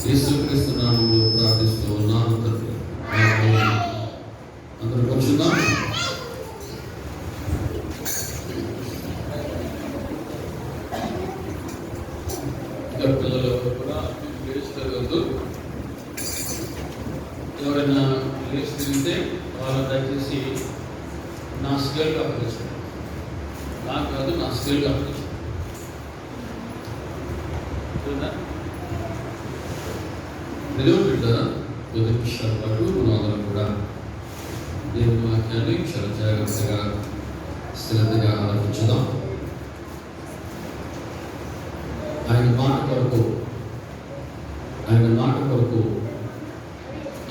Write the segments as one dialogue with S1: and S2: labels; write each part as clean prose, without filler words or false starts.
S1: యేసుక్రీస్తు నామములో ప్రార్థిస్తూ ఉన్నాను తండ్రి. అందరూ కూర్చుందాం. పిల్లలు కూడా లేచగలదు. ఎవరైనా లేచి తిరిగితే వాళ్ళు దయచేసి నా స్కేల్గా అప్పగించండి. నాకు కాదు, నా స్కేల్గా అప్పగించండి. నిలువు బిడ్డ కొద్ది నిమిషాల పాటు మనం కూడా దేవుని వాక్యాన్ని చాలా జాగ్రత్తగా శ్రద్ధగా ఆలోచించుదాం. ఆయన మాట కొరకు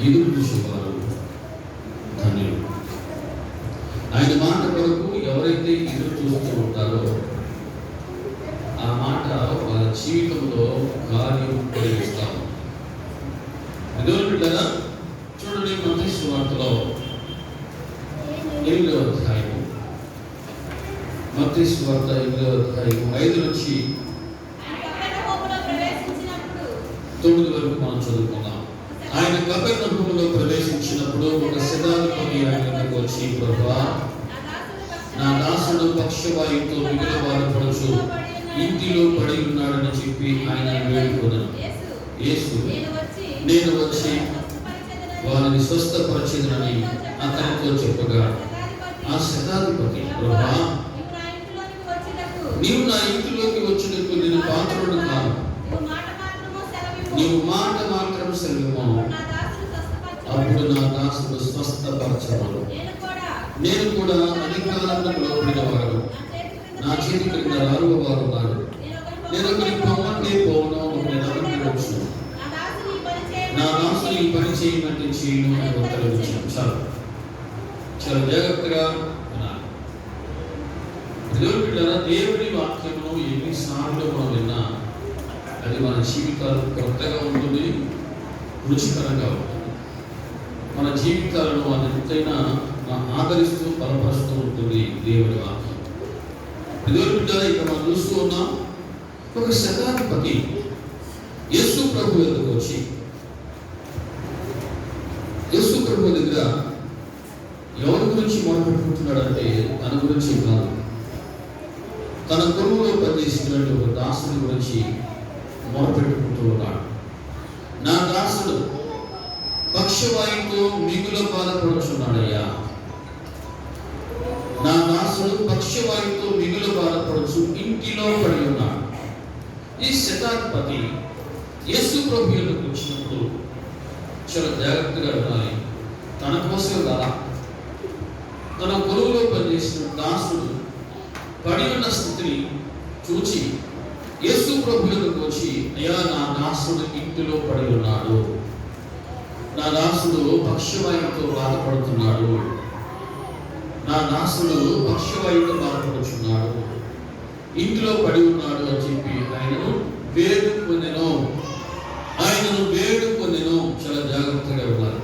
S1: ఎదురు చూసేవారు ధన్యులు. ఆయన మాట కొరకు ఎవరైతే ఎదురు చూస్తూ ఉంటారో ఆ మాట వాళ్ళ జీవితంలో కార్యం కలిగిస్తాము. ఎదురు బిడ్డగా చూడండి, మత్తయి సువార్తలో 8వ అధ్యాయం, మత్తయి సువార్త 8వ అధ్యాయం 5 నుంచి 9 వరకు మనం చదువుకున్నాం. ఆయన కపెర్నహూములో ప్రవేశించినప్పుడు ఒక శతాధిపతి ఆయన దగ్గరకు వచ్చి, ప్రభువా, నా దాసుడు పక్షవాయువుతో మిగిలిన బాధపడుచు ఇంటిలో పడి ఉన్నాడని చెప్పి ఆయన వేడుకొనెను. యేసు, నేను వచ్చి వారిని స్వస్థపరచెదనని అతనితో చెప్పగా, ఆ శతాధిపతి, ప్రభువా, నీవు నా ఇంటిలోకి వచ్చుటకు నేను పాత్రుడు కాను. నీవు మాట మాత్రం సెలవిమ్ము, అప్పుడు నా దాసుడు స్వస్థపరచబడు. నేను కూడా అధికారంలో లోబడిన వాడు, నా చేతి క్రింద రారువ వారు ఉన్నారు. నేను ఒకరికి పొమ్మంటే పోను, ఒకరిని రమ్మంటే వచ్చును. నా దాసుడు ఈ పని చేయమంటే చేయను అని ఉత్తరం ఇచ్చాను. చాలా జాగ్రత్తగా వినాలి. దేవుడి వాక్యమును ఎన్నిసార్లు మనం విన్నా అది మన జీవితాలు కొత్తగా ఉంటుంది, రుచికరంగా ఉంటుంది. మన జీవితాలను అది ఎంతైనా ఆదరిస్తూ బలపరుస్తూ ఉంటుంది దేవుడి వాక్యం. దేవుడి బిడ్డ ఇక్కడ మనం చూస్తూ ఉన్నాం. ఒక శతాధిపతి యేసు ప్రభు దగ్గరకు వచ్చి, యేసు ప్రభు దగ్గర ఎవరి గురించి మొదలుపెట్టుకుంటున్నాడంటే తన గురించి కాదు, తన కొలువులో పనిచేసినటువంటి ఒక దాసుని గురించి మొదలుపెట్టుకుంటూ ఉన్నాడు. నా దాసుడు పక్షవాయువుతో మిగులు బాధపడుచున్నాడయ్యా. నా దాసుడు పక్షవాయువుతో మిగులు బాధపడుచు ఇంటిలో పడి ఉన్నాడు. ఈ శతాధిపతి యేసు ప్రభు యొద్దకు వచ్చినప్పుడు చాలా జాగ్రత్తగా వినాలి. తన కోసం కదా, తన కొలువులో పనిచేసిన దాసుడు పడి ఉన్న స్థితిని చూచి యేసు ప్రభు యొద్దకు వచ్చి, అయ్యా, నా దాసుడు ఇంటిలో పడి ఉన్నాడు, నా దాసుడు పక్షవాయువుతో బాధపడుతున్నాడు, నా దాసుడు పక్షవాయువుతో బాధపడుతున్నాడు, ఇంటిలో పడి ఉన్నాడు అని చెప్పి ఆయనను వేడుకొనెను. చాలా జాగ్రత్తగా ఉన్నారు.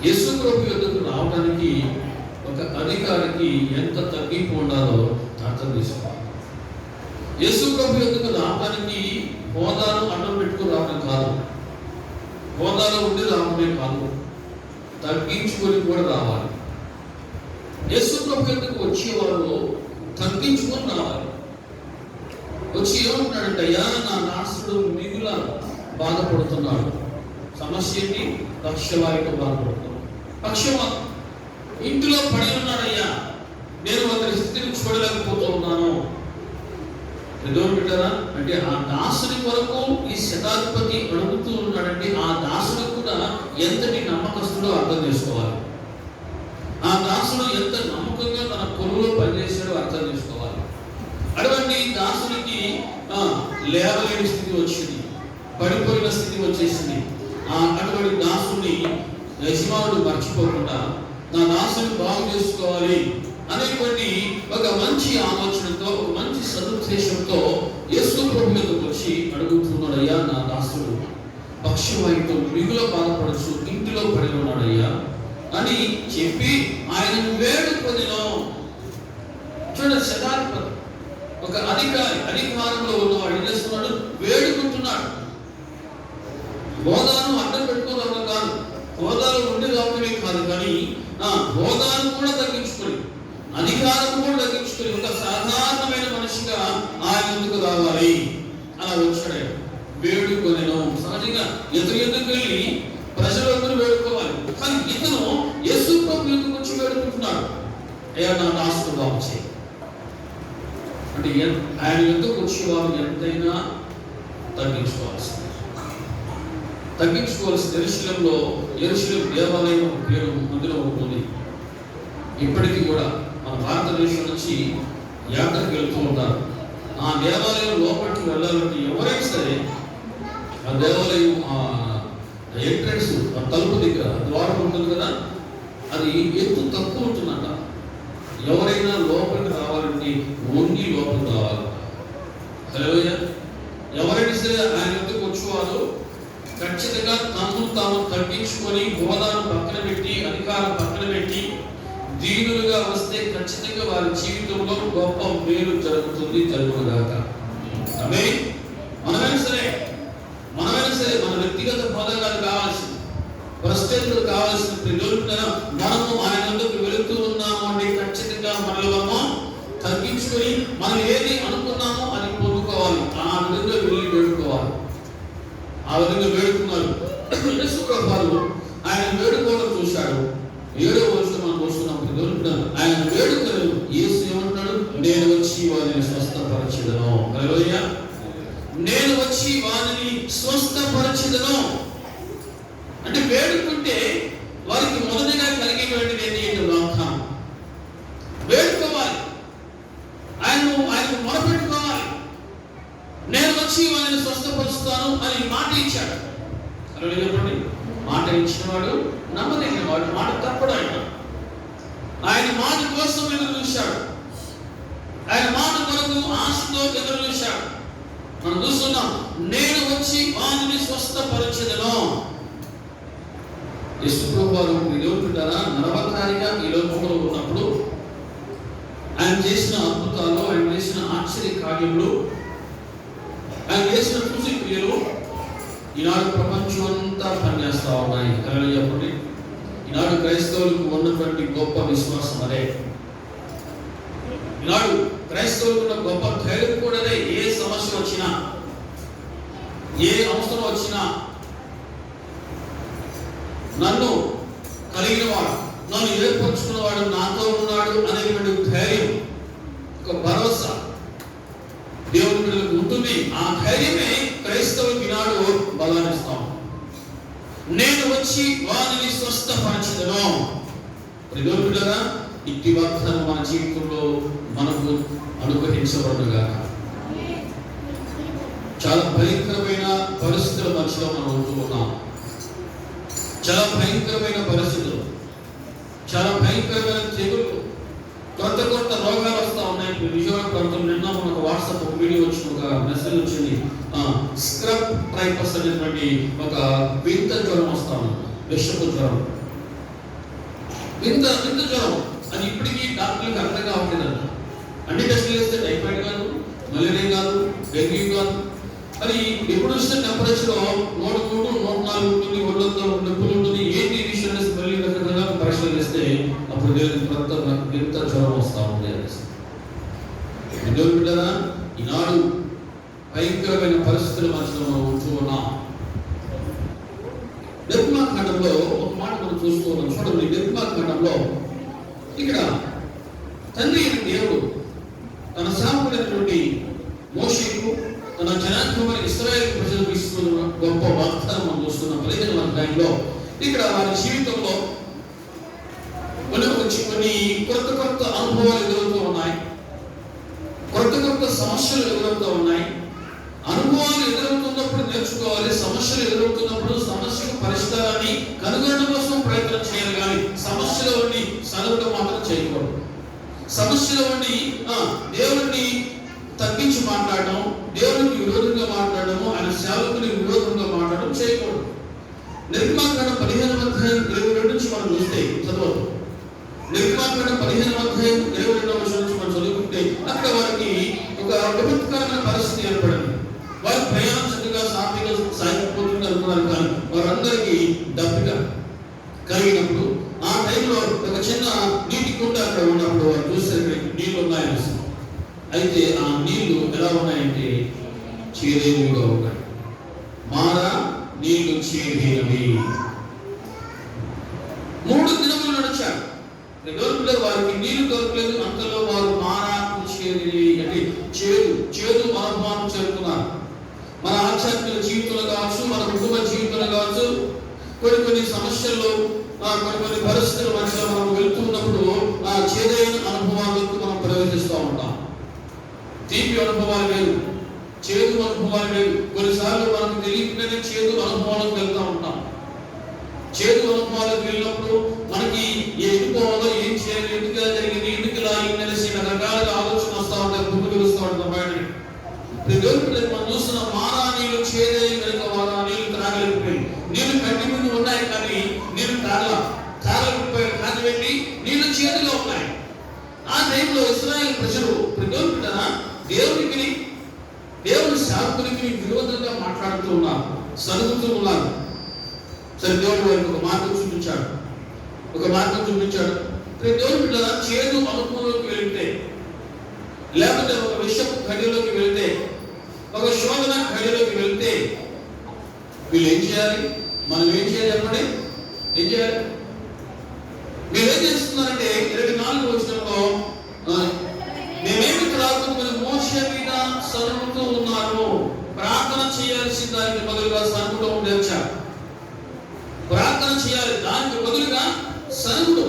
S1: యేసు ప్రభు యొద్దకు రావడానికి ఒక అధికారికి ఎంత తగ్గింపు ఉండాలో అర్థం చేసుకోవాలి. యేసు ప్రభు యొద్దకు రావడానికి హోదాను అడ్డం పెట్టుకుని రావడం కాదు. ఉండి రావడమే కాదు, తగ్గించుకొని కూడా రావాలి. యేసు ప్రభు ఎందుకు వచ్చేవారు తగ్గించుకొని రావాలి. వచ్చి ఏమంటున్నాడంటే, అయ్యా నా దాసుడు మిగుల బాధపడుతున్నాడు. సమస్య ఏంటి? పక్షవాయుతో బాధపడుతున్నాడు. పక్షవాతం ఇంటిలో పడి ఉన్నాడయ్యా, నేను అతని స్థితిని చూడలేకపోతూ ఉన్నాను. పెట్టారా అంటే ఆ దాసుని కొరకు ఈ శతాధిపతి అడుగుతూ ఉన్నాడంటే ఆ దాసుడు కూడా ఎంతటి నమ్మకస్తుడో అర్థం చేసుకోవాలి. ఆ దాసుడు ఎంత నమ్మకంగా తన పొరుగులో పనిచేసాడో అర్థం చేసుకోవాలి. అటువంటి దాసునికి లేవలేని స్థితి వచ్చింది, పడిపోయిన స్థితి వచ్చేసింది. అటువంటి దాసుని యజమానుడు మర్చిపోకుండా నా దాసుని బాగు చేసుకోవాలి అనేటువంటి ఒక మంచి ఆలోచనతో, ఒక మంచి సదుద్దేశంతో యేసు ప్రభు మీదకి వచ్చి అడుగుతున్నాడు, అయ్యా నా దాసుడు పక్షవాయుతో మిగుల బాధపడచ్చు, ఇంటిలో పడి ఉన్నాడయ్యా అని చెప్పి ఆయన వేడుకొనిలో. చూడండి, శతాధిపతి ఒక అధికారంలో ఉన్నవాడు ఏం చేస్తున్నాడు? వేడుకుంటున్నాడు. హోదాను అడ్డం పెట్టుకోవడం కాదు, హోదాలో ఉండి రావడమే కాదు, కానీ హోదాను కూడా తగ్గించుకొని, అధికారం కూడా తగ్గించుకొని ఒక సాధారణమైన మనిషిగా ఆయన ముందుకు రావాలి. అలా వచ్చాడు, వేడుకొనెను. సహజంగా ఎందుకు వెళ్ళి ప్రజలందరూ వేడుకోవాలి, కానీ ఇతను యేసు ప్రభు ఎందుకు వచ్చి వేడుకుంటున్నాడు? అయ్యా నా దాసుడు బాగు చేయి అంటే ఆయన ఎందుకు వచ్చేవారు ఎంతైనా తగ్గించుకోవాల్సింది. యెరూషలేం దేవాలయం పేరు అందులో ఉంటుంది. ఇప్పటికీ కూడా మన భారతదేశం నుంచి యాత్రకు వెళ్తూ ఉంటారు. ఆ దేవాలయం లోపలికి వెళ్ళాలంటే ఎవరైనా సరే ఆ దేవాలయం ఎంట్రన్స్ తలుపు దగ్గర ద్వారం ఉంటుంది కదా, అది ఎత్తు తక్కువ ఉంటుందంట. ఎవరైనా లోపలికి రావాలంటే వంగి లోపలికి రావాలి. హల్లెలూయా. ఎవరైనా సరే ఆయన ఎందుకు వచ్చేవారు ఖచ్చితంగా తాము తగ్గించుకొని, హోదాను పక్కన పెట్టి, అధికారం పక్కన పెట్టి దీనులుగా వస్తే ఖచ్చితంగా వారి జీవితంలో గొప్ప మేలు జరుగుతుంది, జరుగుగాక. ఆమేన్. మనమైనా సరే మన వ్యక్తిగత హోదాలు కావాల్సింది, ప్రశ్నలు కావాల్సిన పిల్లలు మనము ఆయన ముందుకు వెళుతూ ఉన్నాము అంటే ఖచ్చితంగా మనలో తగ్గించుకొని మనం ఏది అనుకున్నామో అది పొందుకోవాలి. ఆ విధంగా వెళ్ళి వేడుకోవాలి. ఆ విధంగా వేడుకున్నారు. యేసు ప్రభువు ఆయన వేడుకోవడం చూశాడు. 7వ వచనం మనం చూస్తున్నాం. ఆయన వేడుకలు యేసు ఏమంటున్నాడు? నేను వచ్చి వారిని స్వస్థపరచెదను. హల్లెలూయా. నేను వచ్చి వారిని స్వస్థపరచెదను అంటే వేడుకుంటే వారికి మొదటిగా కలిగేటువంటిది ఏంటి? వాగ్దానం. వేడుకోవాలి, ఆయన మొరపెట్టుకోవాలి. నేను వచ్చి వారిని స్వస్థపరుస్తాను అని మాట ఇచ్చాడు. అలా చెప్పండి, మాట ఇచ్చినవాడు నమ్మదగినవాడు, మాట తప్పడు. ఆయన మాట కోసం ఎదురు చూశాడు, ఆయన మాట కొరకు ఆశతో ఎదురు చూశాడు. మనం చూస్తున్నాం, నేను వచ్చి వారిని స్వస్థపరచెదను. యేసు ప్రభువారు నరవతారిగా ఈ లోకంలో ఉన్నప్పుడు ఆయన చేసిన అద్భుతాలు, ఆయన చేసిన ఆశ్చర్య కార్యములు, ఆయన చేసిన సూచక్రియలు ఈనాడు ప్రపంచం అంతా పనిచేస్తూ ఉన్నాయి. చెప్పండి, ఈనాడు క్రైస్తవులకు ఉన్నటువంటి గొప్ప విశ్వాసం అదే. ఈనాడు క్రైస్తవులకు ఉన్న గొప్ప ధైర్యం కూడా అదే. ఏ సమస్య వచ్చినా, ఏ అవసరం వచ్చినా నన్ను కలిగిన వాడు, నన్ను ఏర్పరచుకున్నవాడు నాతో ఉన్నాడు అనేటువంటి ధైర్యం, ఒక భరోసా దేవుని బిడ్డలకు ఉంటుంది. ఆ ధైర్యమే క్రైస్తవులకు ఈనాడు బలాన్నిస్తాం. నేను వచ్చి వారిని స్వస్థపరచెదను. దేవుని బిడ్డగా ఇట్టి వాగ్దానం మన జీవితంలో మనకు అనుగ్రహించబడుగా. చాలా భయంకరమైన పరిస్థితుల మధ్యలో మనం ఉంటూ ఉన్నాం. చాలా భయంకరమైన పరిస్థితులు, చాలా భయంకరమైన తెగులు, కొత్త రోగాలు వస్తూ ఉన్నాయి. విజయవాడ ప్రాంతం నిన్న మనకు వాట్సాప్ ఒక వీడియో వచ్చింది, ఒక మెసేజ్ వచ్చింది. స్క్రబ్ ట్రైపస్ అనేటువంటి ఒక వింత జ్వరం వస్తా ఉంది, విషపు జ్వరం, వింత జ్వరం. అది ఇప్పటికీ డాక్టర్లకు అర్థం కావట్లేదంట. అన్ని టెస్టులు వేస్తే టైఫాయిడ్ కాదు, మలేరియా కాదు, డెంగ్యూ కాదు. అది ఎప్పుడు వచ్చిన టెంపరేచర్ 103, 104 ఉంటుంది, 1 నొప్పులు ఉంటుంది, ఏంటి ఈ విషయం అనేసి మళ్ళీ రకరకాల పరీక్షలు చేస్తే అప్పుడు దేవుని కొత్త నాకు ఎంత జ్వరం వస్తా ఉంది అనేసి. దేవుని బిడ్డరా, ఈనాడు భయంకరమైన పరిస్థితుల మధ్యలో మనం ఉంటూ ఉన్నాం. నిర్మాకాండంలో ఒక మాట మనం చూస్తూ ఉన్నాం. చూడండి, నిర్మాకాండంలో ఇక్కడ తండ్రి దేవుడు తన సేవకుడైనటువంటి మోషేకు తన జనాంగమైన ఇశ్రాయేలు ప్రజలకు ఇస్తున్న గొప్ప వాగ్దానం మనం చూస్తున్నాం. 15వ అధ్యాయంలో ఇక్కడ వారి జీవితంలో కొన్ని కొత్త అనుభవాలు ఎదురవుతూ ఉన్నాయి, కొత్త సమస్యలు ఎదురవుతూ ఉన్నాయి. అనుభవాలు ఎదురవుతున్నప్పుడు నేర్చుకోవాలి, సమస్యలు ఎదురవుతున్నప్పుడు సమస్యకు పరిష్కారాన్ని కనుగొనడం కోసం ప్రయత్నం చేయాలి. కానీ సమస్యల వంటి సగటు మాత్రం చేయకూడదు. సమస్యల వంటి దేవుడిని తగ్గించి మాట్లాడడం, దేవునికి విరోధంగా మాట్లాడము, ఆయన సేవకుని విరోధంగా మాట్లాడడం చేయకూడదు. నిర్మాకాండం 15వ అధ్యాయం 22 నుంచి మనం చూస్తే చదవదు. నిర్మాకాండం 15వ అధ్యాయం 22వ వచనం నుంచి మనం చదువుకుంటే అక్కడ వారికి ఒక విపత్కరమైన పరిస్థితి ఏర్పడింది. వారి ప్రయాణం చక్కగా సాఫీగా సాగిపోతుంది అనుకున్నారు. కానీ వారందరికీ దప్పిక కలిగినప్పుడు ఆ టైంలో ఒక చిన్న నీటి కుండ అక్కడ ఉన్నప్పుడు వారు చూస్తే నీళ్ళు ఉన్నాయని. అయితే ఆ నీళ్లు ఎలా ఉన్నాయంటే చేదుగా ఉన్నాయి. మారా నీళ్లు చేదువి. 3 దినములు నడిచారు. వారికి నీళ్లు దొరకలేదు. అంతలో వారు మారా చేదు అంటే చేదు అనుభవాన్ని చేరుకున్నారు. మన ఆధ్యాత్మిక జీవితంలో కావచ్చు, మన కుటుంబ జీవితంలో కావచ్చు, కొన్ని సమస్యల్లో కొన్ని పరిస్థితుల మధ్యలో మనం వెళ్తూ ఉన్నప్పుడు ఆ చేదైన అనుభవాలకు మనం ప్రవేశిస్తూ ఉంటాం. తీపి అనుభవాలు వేరు, చేదు అనుభవాలు వేరు. కొన్నిసార్లు మనకు తెలియకుండానే చేదు అనుభవాలకు వెళ్తూ ఉంటాం. చేదు అనుభవాలకు వెళ్ళినప్పుడు మనకి ఎదుకోవాలో, ఏం చేయాలి, ఎందుకు జరిగింది, ఎందుకు ఇలా అనేసి రకరకాలుగా ఆలోచన వస్తూ ఉంటాయి, గుర్తు తెలుస్తూ ఉంటాం. బయట మనం చూస్తున్న మారా నీళ్ళు చేదై కనుక వారు ఆ నీళ్ళు త్రాగలేకపోయి, నీళ్ళు కంటి ముందు ఉన్నాయి కానీ నీళ్ళు త్రాగలేకపోయారు. కానివ్వండి, నీళ్ళు చేదుగా ఉన్నాయి. ఆ టైంలో ఇశ్రాయేలు ప్రజలు దేవుని సేవకునికి విరోధంగా మాట్లాడుతూ ఉన్నారు, సరుగుతూ ఉన్నారు. సరే, దేవుడు వారికి ఒక మార్గం చూపించాడు. దేవుని బిడ్డ చేదు అనుభవంలోకి వెళితే, లేకపోతే ఒక విషపు గడిలోకి వెళితే, ఒక శోధన గడిలోకి వెళితే వీళ్ళు ఏం చేయాలి? మనం ఏం చేయాలి చెప్పండి? ఏం చేయాలి? మీరు ఏం చేస్తున్నారంటే 24వ వచనంలో మేమేమి త్రాగుతున్న మోషే మీద సరుగుతూ ఉన్నారు. ప్రార్థన చేయాల్సిన దానికి బదులుగా సరుగుతూ ఉండేచ్చారు. ప్రార్థన చేయాలి, దానికి బదులుగా సరుగుడు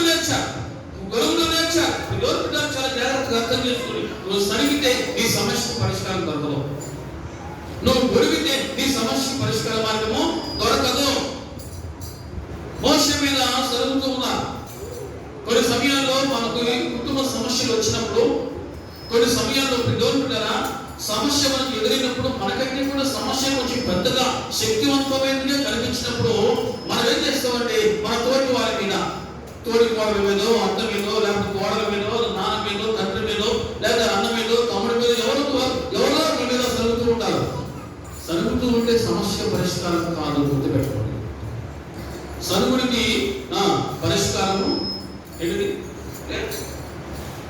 S1: నేర్చారు, గొలుగులు నేర్చారు. చాలా జాగ్రత్తగా అర్థం చేసుకుని, నువ్వు సరిగితే నీ సమస్యకు పరిష్కారం దొరకదు, నువ్వు గొలిగితే నీ సమస్యకు పరిష్కార మార్గము దొరకదు. మోషే మీద సరుగుతూ ఉన్నారు. కొన్ని సమయాల్లో మనకు కుటుంబ సమస్యలు వచ్చినప్పుడు, కొన్ని సమయాల్లో దేవుడుంటారా సమస్య మనకు ఎదురైనప్పుడు, మనకంటే కూడా సమస్య కొంచెం పెద్దగా శక్తివంతమైనదిగా కనిపించినప్పుడు మనం ఏం చేస్తామంటే మన తోటి వారి మీద, తోడి కోడల మీదో, అత్త మీదో, లేకపోతే కోడల మీదో, నాన్న మీదో, తండ్రి మీదో, లేదా అన్న మీదో, తమ్ముడి మీద ఎవరో మీద సరుగుతూ ఉంటారు. సరుగుతూ ఉంటే సమస్య పరిష్కారం కాదు, గుర్తుపెట్టుకోండి. సరుగుడికి పరిష్కారము ఏంటిది?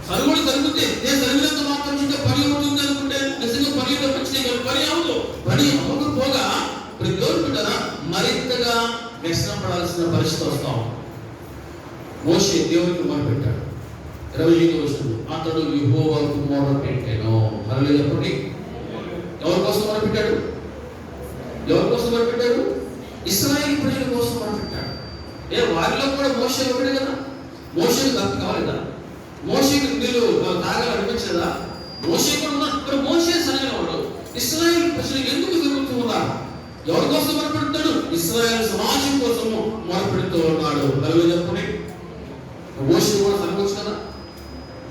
S1: సరుగుడు జరిగితే నేను జరిగినంత మాత్రం ఇంకా పని అవుతుంది అనుకుంటే నిజంగా పని పని అవ్వదు. పని అవ్వకపోగా దేవుడు బిడ్డరా మరింతగా వ్యసనం పడాల్సిన పరిస్థితి వస్తాం. మోషే దేవునికి మొరపెట్టాడు. 25వ వచనం, అతడు యెహోవాకు మొరపెట్టెను. హల్లెలూయా చెప్పండి. ఎవరి కోసం మొరపెట్టాడు? ఇశ్రాయేలు ప్రజల కోసం మొరపెట్టాడు. వారిలో కూడా మోషే ఒకటే కదా. మోషేకి తప్పు కావాలిదా? మోషేకి నీళ్ళు తాగాలనిపించదా? మోషే కూడా ఉన్నాడు. మోషే సరైనవాడు. ఇశ్రాయేలు ప్రజలు ఎందుకు జరుగుతూ ఉన్నారు? ఎవరి కోసం మొరపెడతాడు? ఇశ్రాయేలు సమాజం కోసము మొరపెడుతూ ఉన్నాడు. హల్లెలూయా చెప్పండి. మోషే కూడా సరిపోవచ్చు కదా.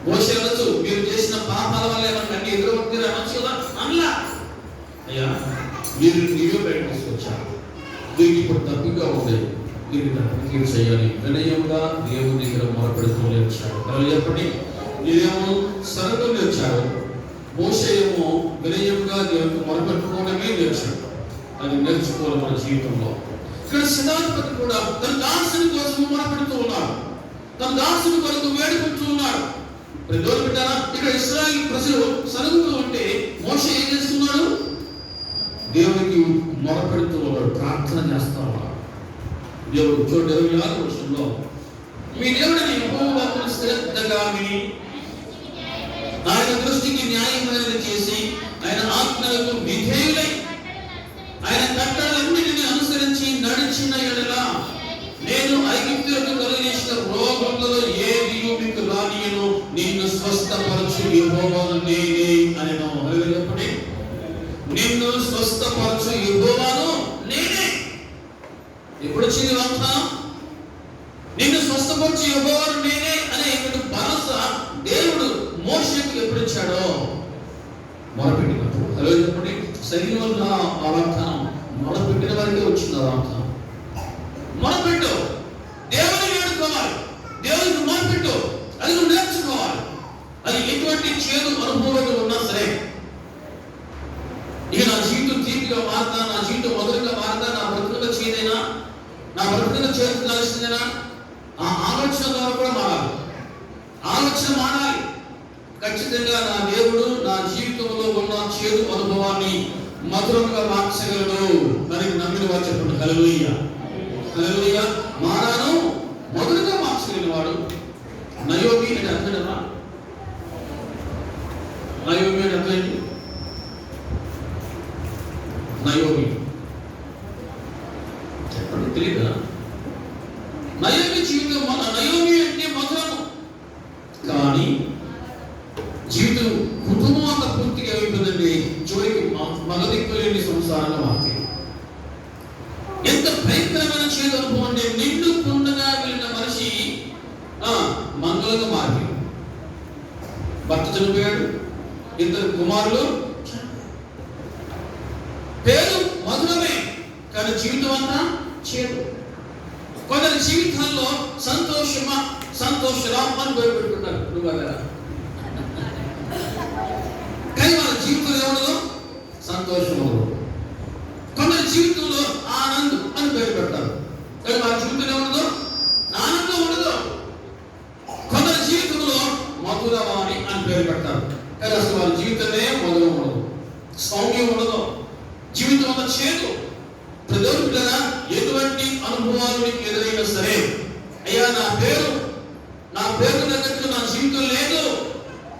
S1: మోషే అనొచ్చు, మీరు చేసిన పాపాల వల్ల ఏమన్నా అన్ని ఎదురవుతుంది అనొచ్చు కదా. అనలా, అయ్యా మీరు నీవే బయట తీసుకొచ్చారు, వీరికి ఇప్పుడు తప్పిగా ఉండేది, వీరికి తప్పిక చేయాలి. వినయంగా దేవుని దగ్గర మొరపెడుతూ నేర్చాడు. వాళ్ళు చెప్పండి, మీరేమో సరళం నేర్చారు, మోషే ఏమో వినయంగా దేవునికి మొరపెట్టుకోవడమే నేర్చాడు. అది నేర్చుకోవాలి మన జీవితంలో. ఇక్కడ సేనాధిపతి కూడా తన దాసుని కోసం మొరపెడుతూ ఉన్నాడు, తన దాసుని కొరకు వేడుకుంటూ ఉన్నాడు. ప్రజలు పెట్టారా? ఇక్కడ ఇశ్రాయేలు ప్రజలు సరుగుతూ ఉంటే మోషే ఏం చేస్తున్నాడు? దేవునికి మొరపెడుతూ ఉన్నాడు, ప్రార్థన చేస్తా ఉన్నాడు. దేవుడు 26వ వచనంలో, మీ దేవుడిని యెహోవాను శ్రద్ధగా విని ఆయన దృష్టికి న్యాయమైనది చేసి ఆయన ఆజ్ఞలకు విధేయులై ఆయన కట్టడలన్నిటిని అనుసరించి నడిచిన ఎడల నేను ఐగుప్తులకు కలిగించిన రోగములలో ఏది మీకు రానియను, నిన్ను స్వస్థపరచు యెహోవాను నేనే అనెను. చెప్పండి, నిన్ను స్వస్థపరచు యెహోవాను నేనే. ఎప్పుడు వచ్చింది వాగ్దానం? నిన్ను స్వస్థపరచు యెహోవాను నేనే అనే భరోసా దేవుడు మోషేకు ఎప్పుడు ఇచ్చాడో? మొరపెట్టినప్పుడు. హలో చెప్పండి, శరీరంలో ఆ వాగ్దానం మొరపెట్టిన వారికే వచ్చింది. ఆ వాగ్దానం మొరపెట్టు, దేవుని వేడుకోవాలి, దేవునికి మొరపెట్టు, అది నువ్వు నేర్చుకోవాలి. అది ఎటువంటి చేదు అనుభవాలు ఉన్నా సరే, ఇక నా జీవితం తీపిగా మారుతా, నా జీవితం మొదలుగా మారుతా, నా బ్రతుకుగా చేదైనా, నా బ్రతుకుగా చేదు కలిసిందేనా, ఆ ఆలోచన ద్వారా కూడా మారాలి. ఆలోచన మారాలి. ఖచ్చితంగా నా దేవుడు నా జీవితంలో ఉన్న చేదు అనుభవాన్ని మధురంగా మార్చగలడు అని నమ్మిన వారు చెప్పండి. హల్లెలూయా, హల్లెలూయా. మారాను మధురంగా మార్చగలిగిన వాడు. నయోమి అంటే అర్థమేనా? నయోమి అంటే అర్థమైంది. నయోమి చెప్పండి, తెలియదా? నయోమి జీవితం, నయోమి అంటే మధురము. కానీ జీవితం కుటుంబం అంతా పూర్తిగా అయిపోయిందండి. చివరికి మగదిక్కులేని సంసారంగా మారుతుంది. ఎంత భయంకరమైన చేదు అనుభవం అంటే, నిండు కుండగా వెళ్ళిన మనిషి మంగళంగా మారిపోయింది. భర్త చనిపోయాడు, 2 కుమారులు. పేరు మధురమే, కానీ జీవితం అంతా చేదు. కొందరి జీవితాల్లో సంతోషరామ్ అని పేరు పెట్టుకుంటారు. నువ్వు కదా, కానీ వాళ్ళ జీవితంలో ఏముండదు? సంతోషం ఉండదు. కొందరి జీవితంలో ఆనందం అని పేరు పెడతారు, కానీ వాళ్ళ జీవితంలో ఏముండదు? ఆనందం ఉండదు. కొందరి జీవితంలో మధురవాణి అని పేరు పెడతారు, కానీ అసలు వాళ్ళ జీవితమే మధురం ఉండదు, సౌమ్యం ఉండదు, జీవితం అంతా చేదు. ప్రజలుగా ఎటువంటి అనుభవాలు నీకు ఎదురైనా సరే, అయ్యా నా పేరు తగ్గట్టు నా జీవితం లేదు,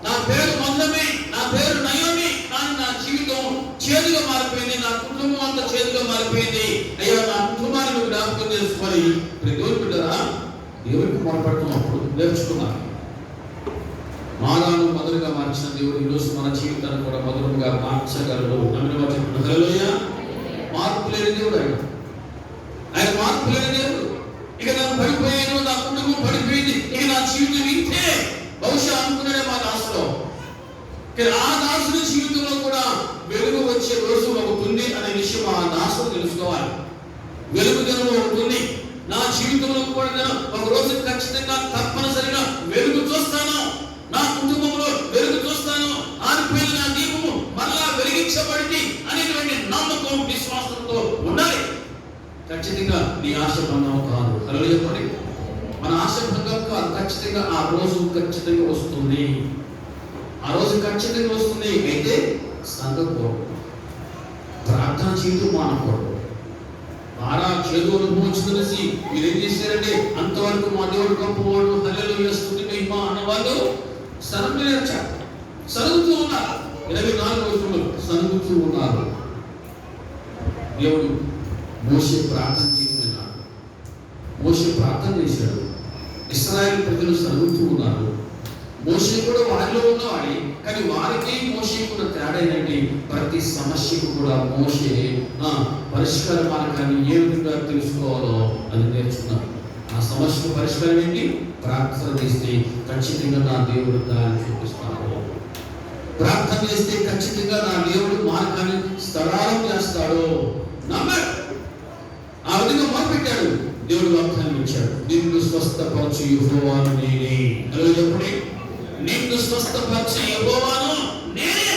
S1: నా పేరు మందమే, నా పేరు నయోమి, కానీ నా జీవితం చేదుగా మారిపోయింది, నా కుటుంబం అంతా చేదుగా మారిపోయింది, అయ్యా నా కుటుంబాన్ని నువ్వు జ్ఞాపకం చేసుకొని ప్రజలుగా దేవుడికి మొరపెడుతున్నప్పుడు నేర్చుకున్నాను. మారాను మధురంగా మార్చిన దేవుడు ఈరోజు మన జీవితాన్ని కూడా మధురంగా మార్చగలడు. నమ్మిన వారు చెప్పండి. హల్లెలూయా. మార్పు లేని దేవుడు ఆయన మార్పు లేని దేవుడు. ఇక నాకు పడిపోయాను, నా కుటుంబం పడిపోయింది, ఇక నా జీవితం ఇంతే బహుశా అనుకున్నాడే మా దాసులో. ఆ దాసుని జీవితంలో కూడా వెలుగు వచ్చే రోజు ఒకటి అనే విషయం ఆ దాసులు తెలుసుకోవాలి. వెలుగు దినం ఒకటి. నా జీవితంలో కూడా నేను ఒక రోజు ఖచ్చితంగా తప్పనిసరిగా వెలుగు చూస్తాను, నా కుటుంబంలో వెలుగు చూస్తాను, ఆరిపోయిన నా దీపము మరలా వెలిగించబడింది అనేటువంటి నమ్మకం, విశ్వాసంతో ఉండాలి. ఖచ్చితంగా నీ ఆశ భంగం కాదు. హల్లెలూయా చెప్పండి. మన ఆశ భంగం కాదు, ఖచ్చితంగా ఆ రోజు ఖచ్చితంగా వస్తుంది. ఆ రోజు ఖచ్చితంగా వస్తుంది. అయితే సంఘంలో ప్రార్థన చేయడం మానకూడదు. బాగా చేదు అనుభవించి మీరేం చేశారంటే, అంతవరకు మా దేవుడు గొప్పవాడు, హల్లెలూయా స్తుతి మహిమ అన్నవాళ్ళు సరుగుతూ ఉన్నారు. 24 రోజులు సరుగుతూ ఉన్నారు. దేవుడు మోషే ప్రార్థన చేస్తున్నాడు. మోషే ప్రార్థన చేశాడు. ఇశ్రాయేలు ప్రజలు సరుగుతూ ఉన్నారు. మోషే కూడా వారిలో ఉన్నవాడి, కానీ వారికి మోషేకున్న తేడా ఏంటంటే, ప్రతి సమస్యకు కూడా మోషే పరిష్కార మార్గాన్ని ఏ విధంగా తెలుసుకోవాలో అది నేర్చుకున్నాడు. ఆ సమస్యకు పరిష్కారం ఏంటి? ప్రార్థన చేస్తే ఖచ్చితంగా నా దేవుడు దాన్ని చూపిస్తాడు. ప్రార్థన చేస్తే ఖచ్చితంగా నా దేవుడు మార్గాన్ని స్థిరం చేస్తాడు. నమ్మాడు. ఆ విధంగా మొదలుపెట్టాడు. దేవుడు వాగ్దానం ఇచ్చాడు, నిన్ను స్వస్థపరచు యెహోవాను నేనే. చెప్పండి, నిన్ను స్వస్థపరచు యెహోవాను నేనే.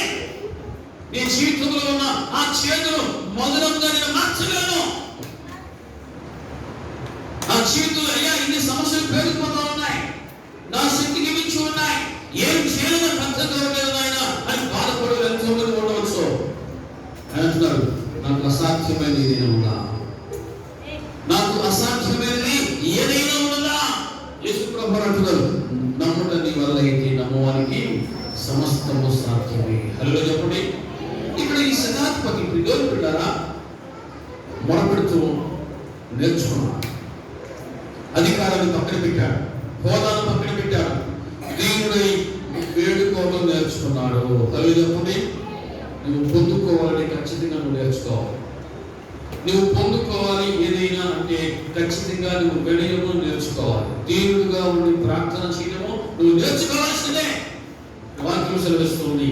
S1: నీ జీవితంలో ఉన్న ఆ చేతులు మధురంగా నేను మార్చగలను. జీవితంలో అయ్యా ఇన్ని సమస్యలు పేరుకుపోతూ ఉన్నాయి, నా శక్తికి మించి ఉన్నాయి, ఏం చేయాలని అర్థం కావట్లేదు నాయన అని బాధపడి ఎంతో మంది ఉండవచ్చు. ఆయన అంటున్నాడు, నాకు అసాధ్యమైనది ఏదైనా ఉందా? నాకు అసాధ్యమైనది ఏదైనా ఉన్నదా? యేసు ప్రభువు అంటున్నారు, నమ్ముట నీ వల్ల అయితే నమ్మవానికి సమస్తము సాధ్యమే. హల్లెలూయా చెప్పండి. ఇక్కడ ఈ శతాధిపతి దేవుని బిడ్డలారా మొరపెడుతూ నేర్చుకున్నాడు. అధికారాన్ని పక్కన పెట్టాడు, హోదాను పక్కన పెట్టాడు, దేవుడై వేడుకోవడం నేర్చుకున్నాడు. హల్లెలూయా చెప్పండి. నువ్వు పొందుకోవాలని ఖచ్చితంగా నువ్వు నేర్చుకోవాలి. నువ్వు పొందుకోవాలి ఏదైనా అంటే ఖచ్చితంగా నువ్వు వినయము నేర్చుకోవాలి. దేవుడుగా ఉండి ప్రార్థన చేయడము నువ్వు నేర్చుకోవాల్సిందే. వాక్యం సెలవిస్తుంది,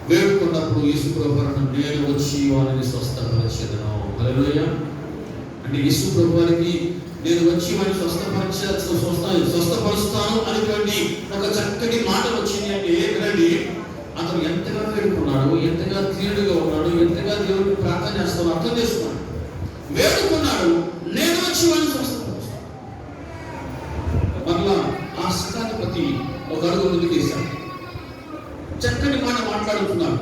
S1: వేడుకున్నప్పుడు యేసు ప్రభువును నేను వచ్చి వారిని స్వస్థపరచెదను. హల్లెలూయా. అంటే యేసు ప్రభువుకి నేను వచ్చి వారిని స్వస్థపరుస్తాను అనేటువంటి ఒక చక్కటి మాట వచ్చింది అంటే వినండి, అతను ఎంతగా వేడుకున్నాడు, ఎంతగా తీరుగా ఉన్నాడు, ఎంతగా దేవుడికి ప్రార్థన చేస్తాడు అర్థం చేసుకున్నాడు. వేడుకున్నాడు, నేను వచ్చి వారిని స్వస్థపరుస్తాను. మరలా ఆ శతాధిపతి ఒక అడుగు ముందుకు వేశాడు, చక్కటి మాట మాట్లాడుతున్నాడు.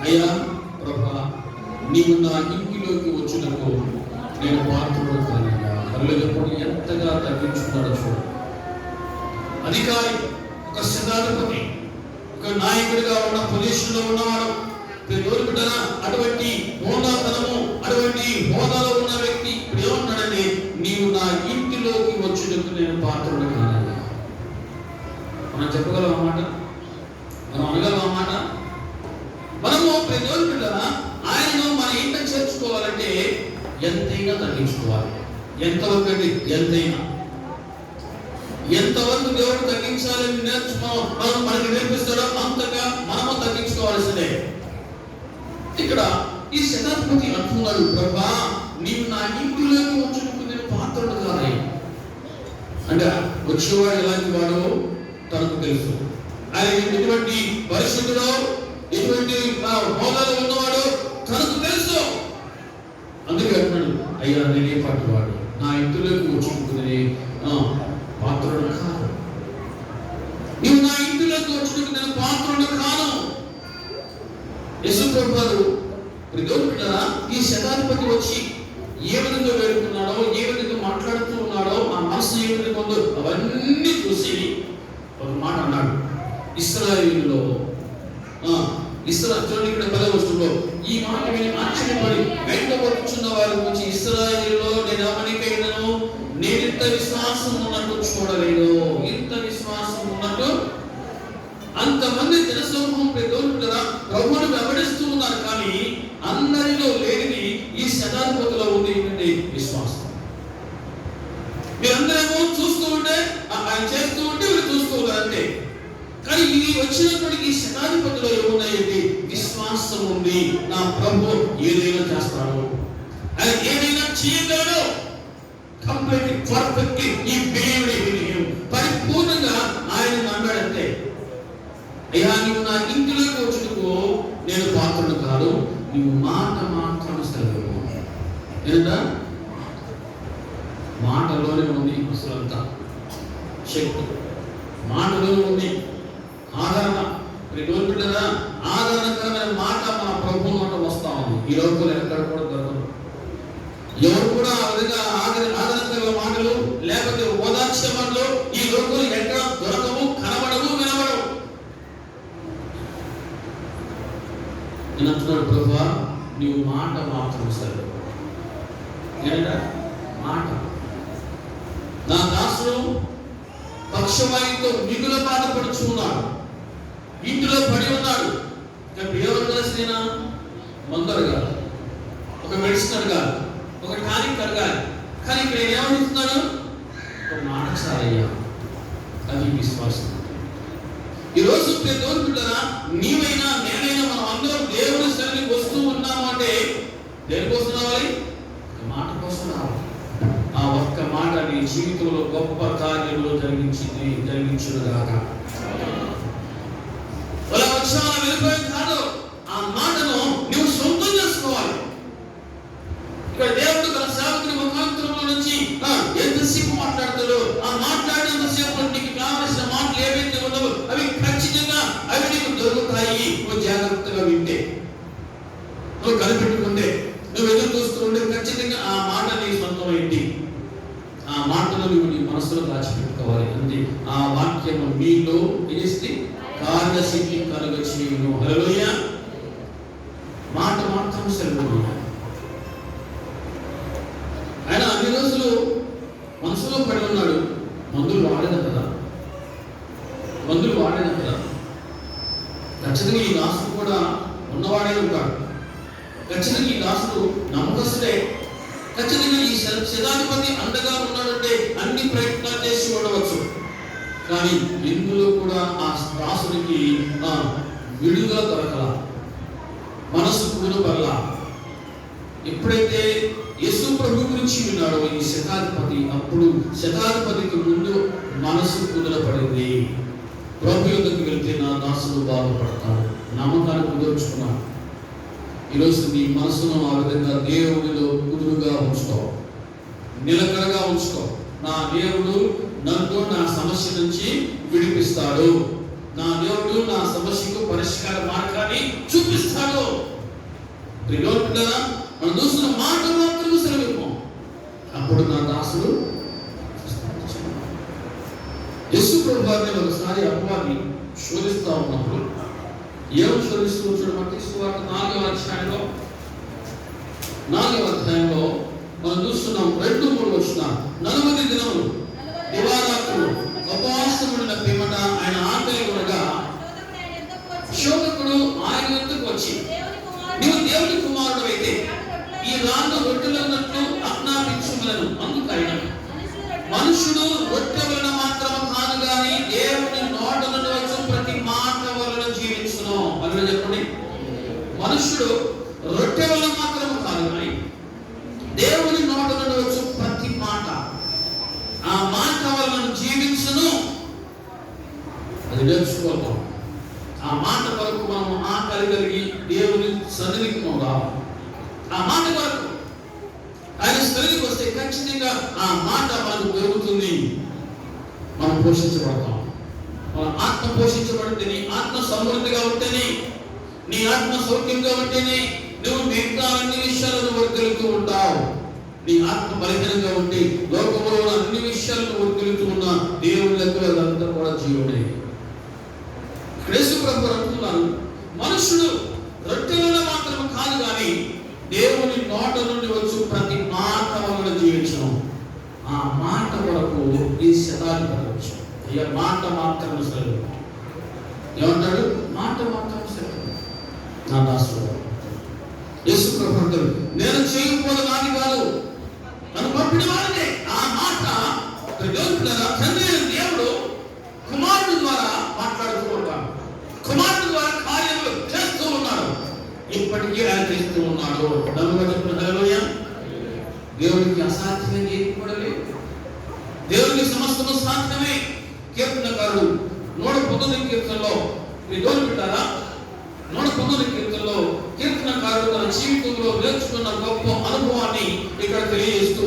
S1: అయ్యా ప్రభా, నీవు నా ఇంటిలోకి వచ్చినకు నేను పాత్రుడు కానయ్యా. హల్లెలూయా. ఎంతగా తగ్గించుకున్నాడో చూడు. అధికారి, ఒక శతాధిపతి, ఒక నాయకుడిగా ఉన్న పొజిషన్లో ఉన్నవాడు, దేవుని బిడ్డల అటువంటి హోదాతనము, అటువంటి హోదాలో ఉన్న వ్యక్తి ఇప్పుడు ఏమన్నాడంటే, నీవు నా ఇంటిలోకి వచ్చినకు నేను పాత్రుడు కానయ్యా. మనం చెప్పగలం అన్నమాట, మనం అనగలం అన్నమాట. మనము దేవుని బిడ్డల ఆయనను మన ఇంట చేర్చుకోవాలంటే ఎంతైనా తగ్గించుకోవాలి. ఎంతవరకు అండి? ఎంతవరకు దేవుడు తగ్గించాలని మనం మనకి నేర్పిస్తాడో అంతగా మనము తగ్గించుకోవాల్సిందే. ఇక్కడ ఈ శతాధిపతి అంటున్నాడు, ప్రభా నీవు నా ఇంటిలోకి వచ్చుటకు నేను పాత్రుడు కాదయ్యా. అంటే వచ్చేవాడు ఎలాంటి వాడో తనకు తెలుసు. ఆయన ఎటువంటి పరిస్థితుల్లో ఎటువంటి హోదాలో ఉన్నవాడో తనకు తెలుసు. అందుకే అంటున్నాడు, అయ్యా నేనే పట్టువాడు, నా ఇంటిలోకి వచ్చుకుంటుంది పాత్రుడు కాదు. నీవు నా ఇంటిలోకి వచ్చుకుంటే నేను పాత్రుడు కాను. యేసు ప్రభువు ఈ శతాధిపతి వచ్చి ఏ విధంగా వేడుకున్నాడో, ఏ విధంగా మాట్లాడుతూ ఉన్నాడో, ఆ మనసు ఏ విధంగా ఉందో అవన్నీ చూసి ఒక మాట అన్నాడు. ఇశ్రాయేలులో చూడండి, ఇక్కడ 10వ వచనంలో ఈ మాట విని ఆశ్చర్యపడి వెంటబడుచున్న వారి గురించి, ఇశ్రాయేలులో నేను ఎవరికైనాను నేను ఇంత విశ్వాసం ఉన్నట్టు చూడలేదు. ఇంత విశ్వాసం ఉన్నట్టు అంతమంది జనసమూహం ప్రభువును వెంబడిస్తూ ఉన్నారు, కానీ అందరిలో లేనిది ఈ శతాధిపతిలో ఉంది ఏంటంటే విశ్వాసం. మీరందరేమో చూస్తూ ఉంటే ఆయన చేస్తూ ఉంటే వీళ్ళు చూస్తూ ఉన్నారంటే, కానీ ఇది వచ్చినప్పటికీ శతాధిపతిలో ఏమున్నాయంటే విశ్వాసం ఉంది. నా ప్రభు ఏదైనా చేస్తాడు, ఆయన ఏదైనా చేయగలడు. కంప్లీట్లీ పర్ఫెక్ట్లీ ఈ దేవుడి పరిపూర్ణంగా ఆయన నమ్మాడంటే, అయ్యా నీవు నా ఇంటిలోకి వచ్చుటకు నేను పాత్రుడు కాదు, నీవు మాట మాత్రం సెలవు. ఏంటంట? మాటలోనే ఉంది అసలంతా శక్తి, మాటలోనే ఉంది ఆదరణ. దేవుని బిడ్డలారా, ఆదరణకరమైన మాట మన ప్రభు మాట వస్తా ఉంది. ఈ లోకంలో ఎక్కడ కూడా దొరకదు. ఎవరు కూడా ఆ విధంగా ఆదరణకరమైన మాటలు లేకపోతే ఓదార్చే మాటలు ఈ లోకంలో ఎక్కడ దొరకవు, కనబడవు, వినబడవు. నేను అంటున్నాడు, ప్రభువా నీవు మాట మాత్రం సరే. ఏంటంటే మాట. నా దాసుడు పక్షవాయుతో మిగుల బాధపడుచున్నాడు, ఇంటిలో పడి ఉన్నాడు. ఎవరు మందు అడగాలి, ఒక మెడిసిన్ అడగాలి, ఒక టానిక్ అడగాలి, కానీ ఇక్కడ ఏమవుతున్నాడు? ఒక మాట చాలయ్యా. అది విశ్వాసం. ఈరోజు దేవుని బిడ్డలారా, నీవైనా నేనైనా మనం అందరం దేవుని సన్నిధికి వస్తూ ఉన్నాము అంటే దేనికోసం రావాలి? ఒక మాట కోసం రావాలి. ఆ ఒక్క మాట నీ జీవితంలో గొప్ప కార్యంలో జరిగించుగాక. అలా వచ్చా వెళ్ళిపోయేది కాదు, ఆ మాటను నువ్వు సొంతం చేసుకోవాలి. ఇక్కడ దేవుడు తన సేవకుని ముఖాంతరంలో నుంచి ఎంతసేపు మాట్లాడతాడో ఆ మాట్లాడినంతసేపు నీకు కావలసిన మాటలు ఏవైతే ఉన్నావో అవి ఖచ్చితంగా అవి నీకు దొరుకుతాయి. నువ్వు జాగ్రత్తగా వింటే, నువ్వు కనిపెట్టుకుంటే, నువ్వు ఎదురు చూస్తూ ఉంటే ఖచ్చితంగా ఆ మాట నీ సొంతం ఏంటి, ఆ మాటలు నువ్వు నీ మనసులో దాచిపెట్టుకోవాలి. అంతే. ఆ వాక్యము మీలో చేసి కార్యసిద్ధి కలుగచేయును. హల్లెలూయా. మాట మాత్రం సెలవు. ఆయన అన్ని రోజులు మనసులో పడి ఉన్నాడు. మందులు వాడేది కదా, ఖచ్చితంగా ఈ దాసుడు కూడా ఉన్నవాడే ఉంటాడు. ఖచ్చితంగా ఈ దాసుడు నమ్మకస్తుడే. ఖచ్చితంగా ఈ శతాధిపతి అండగా ఉన్నాడంటే అన్ని ప్రయత్నాలు చేసి ఉండవచ్చు. కానీ ఇందులో కూడా ఆ దాసుడికి విడుదల దొరకల, మనసు కూడబల్ల. ఎప్పుడైతే యేసు ప్రభు గురించి విన్నాడో ఈ శతాధిపతి, అప్పుడు శతాధిపతికి ముందు మనసు కుదరపడింది. ప్రభు యొద్దకు వెళ్తే నా దాసుడు బాగుపడతాడు. నమ్మకాన్ని కుదుర్చుకున్నాడు. ఈరోజు నీ మనసును ఆ విధంగా దేవుడిలో కుదురుగా ఉంచుకో, నిలకడగా ఉంచుకో. నా దేవుడు నన్ను నా సమస్య నుంచి విడిపిస్తాడు, నా దేవుడు నా సమస్యకు పరిష్కార మార్గాన్ని చూపిస్తాడు. మనం చూసిన మాట మాత్రం సెలవు. అప్పుడు నా దాసుడు యేసు ప్రభు వారిని ఒకసారి అపవాది శోధిస్తా ఉన్నప్పుడు ఏమని శోధిస్తూ వచ్చాడు? మత్తయి సువార్త 4వ అధ్యాయంలో మనం చూస్తున్నాం. 2-3 వచ్చిన 40 దినములు దివారాత్రులు ఉపవాసమున్న పిమ్మట ఆయన ఆకలి ఉండగా శోధకుడు ఆయన వద్దకు వచ్చి, నీవు దేవుని కుమారుడు అయితే ఈ రాళ్ళు రొట్టెలన్నట్లు ఆజ్ఞాపించుమనెను. అందుకైనా మనుషుడు రొట్టె వలన మాత్రం కాదు గాని దేవుని నోట నుండి వచ్చు ప్రతి మాట వలన జీవించును. అని చెప్పండి. మనుషుడు రొట్టె వలన మాత్రం కాదు గాని దేవుని నోట నుండి వచ్చు ప్రతి మాట, ఆ మాట వలన జీవించును. అది నేర్చుకోవాలి. ఆ మాట వరకు మనం ఆకలి కలిగి దేవుని సన్నిధికి రావాలి. ఆ మాట వరకు ఆయన సన్నిధికి వస్తే ఖచ్చితంగా ఆ మాట మనకు దొరుకుతుంది. మనం పోషించబడతాం. మన ఆత్మ పోషించబడితే, నీ ఆత్మ సమృద్ధిగా ఉంటేనే, నీ ఆత్మ సౌఖ్యంగా ఉంటేనే నువ్వు మిగతా అన్ని విషయాలను వర్గలుతూ ఉంటావు. నీ ఆత్మ బలహీనంగా ఉంటే లోకంలో అన్ని విషయాలను వర్గలుతూ ఉన్న దేవుని లెక్కలు అదంతా కూడా జీవుడే. యేసు ప్రభు అంటున్నారు, మనుషుడు రొట్టెల మాత్రం కాదు కానీ దేవుని నోట నుండి వచ్చు ప్రతి మాట వలన జీవించను. ఆ మాట వరకు ఈ శతాధిపతి వచ్చు. అయ్యా మాట మాత్రం సెలవు. ఏమంటాడు? మాట మాత్రం సెలవు. నా దాసుడు యేసు ప్రభు అంటారు, నేను చేయకపోతే నాది కాదు, నన్ను పంపిన వారినే. ఆ మాట తండ్రి దేవుడు కుమారుడు ద్వారా మాట్లాడుతూ ఉంటాడు. కుమారుడు ద్వారా కార్యములు చేస్తూ ఉన్నాడు. ఇప్పటికీ ఆయన చేస్తూ ఉన్నాడు. హల్లెలూయా. దేవుడికి అసాధ్యమని ఏది కూడా లేదు. దేవుడికి సమస్తము సాధ్యమే. కీర్తనకారుడు 119 కీర్తనలో, మీరు దేవుని పెట్టారా? 119 కీర్తనలో కీర్తనకారుడు తన జీవితంలో నేర్చుకున్న గొప్ప అనుభవాన్ని ఇక్కడ తెలియజేస్తూ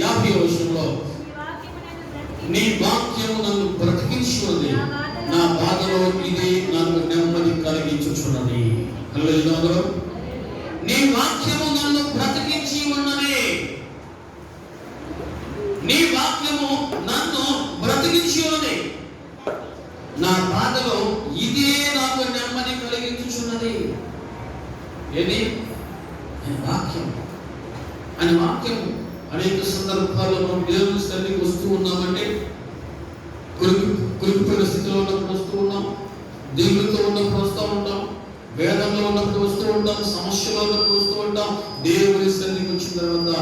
S1: 50వ వచనంలో, నీ వాక్యము నన్ను బ్రతికించున్నది, నా బాధలో ఇది నన్ను నెమ్మది కలిగించుచున్నది. హల్లెలూయా. నీ వాక్యము నన్ను బ్రతికించి ఉన్నది. నీ వాక్యము నన్ను బ్రతికించి ఉన్నది. నా బాధలో ఇదే నాకు నెమ్మది కలిగించుచున్నది. ఏది? వాక్యం. అని వాక్యం అనేక సందర్భాల్లో మనం దేవుని సన్నిధికి వస్తూ ఉన్నామంటే, కురికిపోయిన స్థితిలో ఉన్నప్పుడు వస్తూ ఉన్నాం, దిగులుతో ఉన్నప్పుడు వస్తూ ఉంటాం, వేదంలో ఉన్నప్పుడు వస్తూ ఉంటాం, సమస్యలో ఉన్నప్పుడు వస్తూ ఉంటాం. దేవుని సన్నిధికి వచ్చిన తర్వాత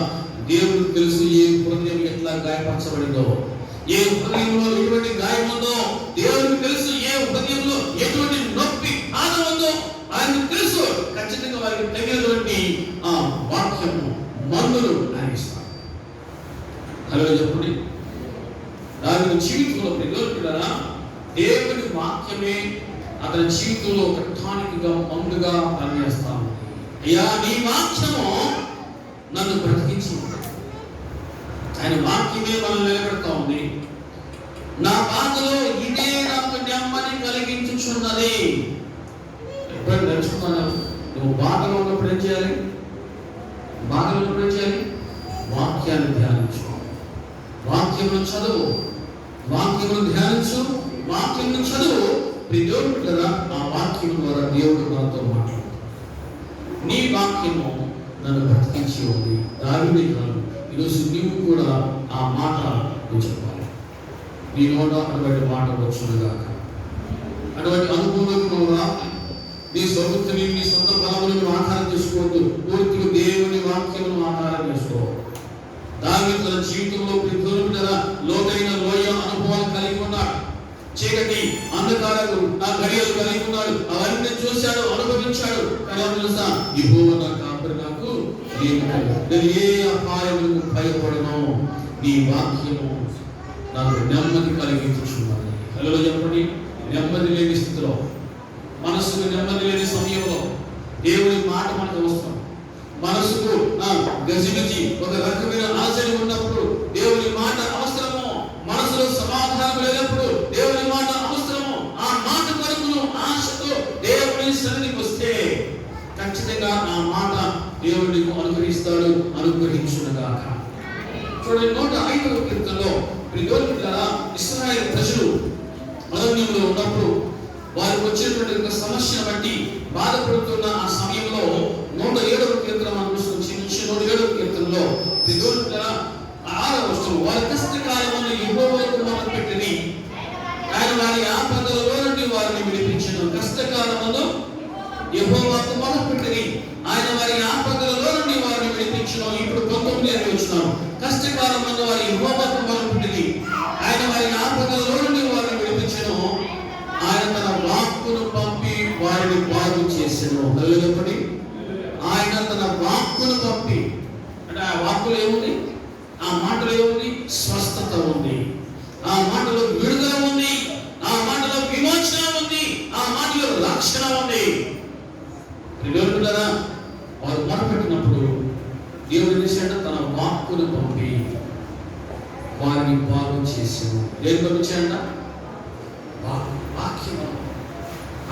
S1: దేవుడికి తెలుసు ఏ హృదయం ఎట్లా గాయపరచబడిందో, ఏ హృదయంలో ఎటువంటి గాయం ఉందో దేవుడికి తెలుసు. ఏ హృదయంలో ఎటువంటి నొప్పి బాధ ఉందో ఆయనకు తెలుసు. ఖచ్చితంగా వారికి తగినటువంటి ఆ వాక్యము మందులు ఆయన ఇస్తారు. అలాగే చెప్పండి. దాని జీవితంలో ప్రయోజకుడా దేవుని వాక్యమే అతని జీవితంలో ఒక టానిక్గా మందుగా పనిచేస్తాను. అయ్యా నీ వాక్యము నన్ను బ్రతికించి, ఆయన వాక్యమే మనం నిలబెడతా ఉంది. నా బాధలో ఇదే నాకు నెమ్మది కలిగించుచున్నది. ఎప్పుడైనా నేర్చుకున్నాను, నువ్వు బాధలో ఉన్నప్పుడు ఏం చేయాలి? బాధలో ఉన్నప్పుడు ఏం చేయాలి? వాక్యాన్ని ధ్యానించు, వాక్యమును చదువు, వాక్యమును ధ్యానించు, వాక్యమును చదువు. దేవుడు కదా, ఆ వాక్యం ద్వారా దేవుడు నాతో మాట్లాడు. నీ వాక్యము నన్ను బ్రతికించి ఉంది. దానిని కాదు, ఈరోజు నీవు కూడా ఆ మాట నువ్వు చెప్పాలి. నీ నోట అటువంటి మాట వచ్చునుగాక. అటువంటి అనుభవంలోకి నువ్వు రావాలి. నీ సొంతని, నీ సొంత బలములను ఆధారం చేసుకోవద్దు. పూర్తిగా దేవుని వాక్యమును ఆధారం చేసుకో. దావీదు తన జీవితంలో లోతైన లోయ అనుభవాలు కలిగి ఉన్నాడు. చీకటి, అంధకారము, ఆ గడియలు కలిగి ఉన్నాడు. అవన్నీ చూశాడు, అనుభవించాడు. తెలుసా, యెహోవా నా కాపరి, నాకు నేను ఏ అపాయములకు భయపడను. నీ వాక్యము నాకు నెమ్మది కలిగించుచున్నది. హల్లెలూయా చెప్పండి. నెమ్మది లేని స్థితిలో, మనసుకు నెమ్మది లేని సమయంలో దేవుని మాట మనకు అవసరం. మనసుకు గజిబిజి, ఒక రకమైన ఆశలు ఉన్నప్పుడు దేవుని మాట అవసరము. మనసులో సమాధానం లేనప్పుడు దేవుని మాట అవసరము. ఆ మాట కొరకు ఆశతో దేవుని సన్నిధికి వస్తే ఖచ్చితంగా ఆ మాట దేవుడు నీకు అనుగ్రహిస్తాడు, అనుగ్రహించునుగాక. చూడండి, 105వ కీర్తనలో ఇశ్రాయేలు ప్రజలు అరణ్యంలో ఉన్నప్పుడు వారికి వచ్చినటువంటి సమస్యను బట్టి బాధపడుతున్న ఆ సమయంలో 107వ కీర్తన మనం చూసుకొచ్చి 107వ కీర్తనలో 6వ వచనం, వారి కష్టకాలమును యెహోవాకు మొరపెట్టిరి, ఆయన వారి ఆపదలలో నుండి వారిని విడిపించెను. కష్టకాలమును యెహోవాకు మొరపెట్టిరి, ఆయన వారి ఆపదలలో నుండి వారిని విడిపించెను. ఇప్పుడు 19వ వచనం, కష్టకాలమును వారి యెహోవాకు మొరపెట్టిరి, ఆయన వారి ఆపదలలో నుండి వారిని విడిపించెను. ఆయన తన వాక్కును పంపి వారిని బాగు చేసెను. హల్లెలూయా. ఆయన తన వాక్కును పంపి, అంటే ఆ వాక్కులో ఏముంది? ఆ మాటలో ఏముంది? స్వస్థత ఉంది, ఆ మాటలో విడుదల ఉంది, ఆ మాటలో విమోచన ఉంది, ఆ మాటలో రక్షణ ఉంది. ప్రియులారా, వారు మొరపెట్టినప్పుడు దేవుడు చేశాడు, తన వాక్కును పంపి వారిని బాగు చేసెను. ఏం పంపించాడ? వాక్యము.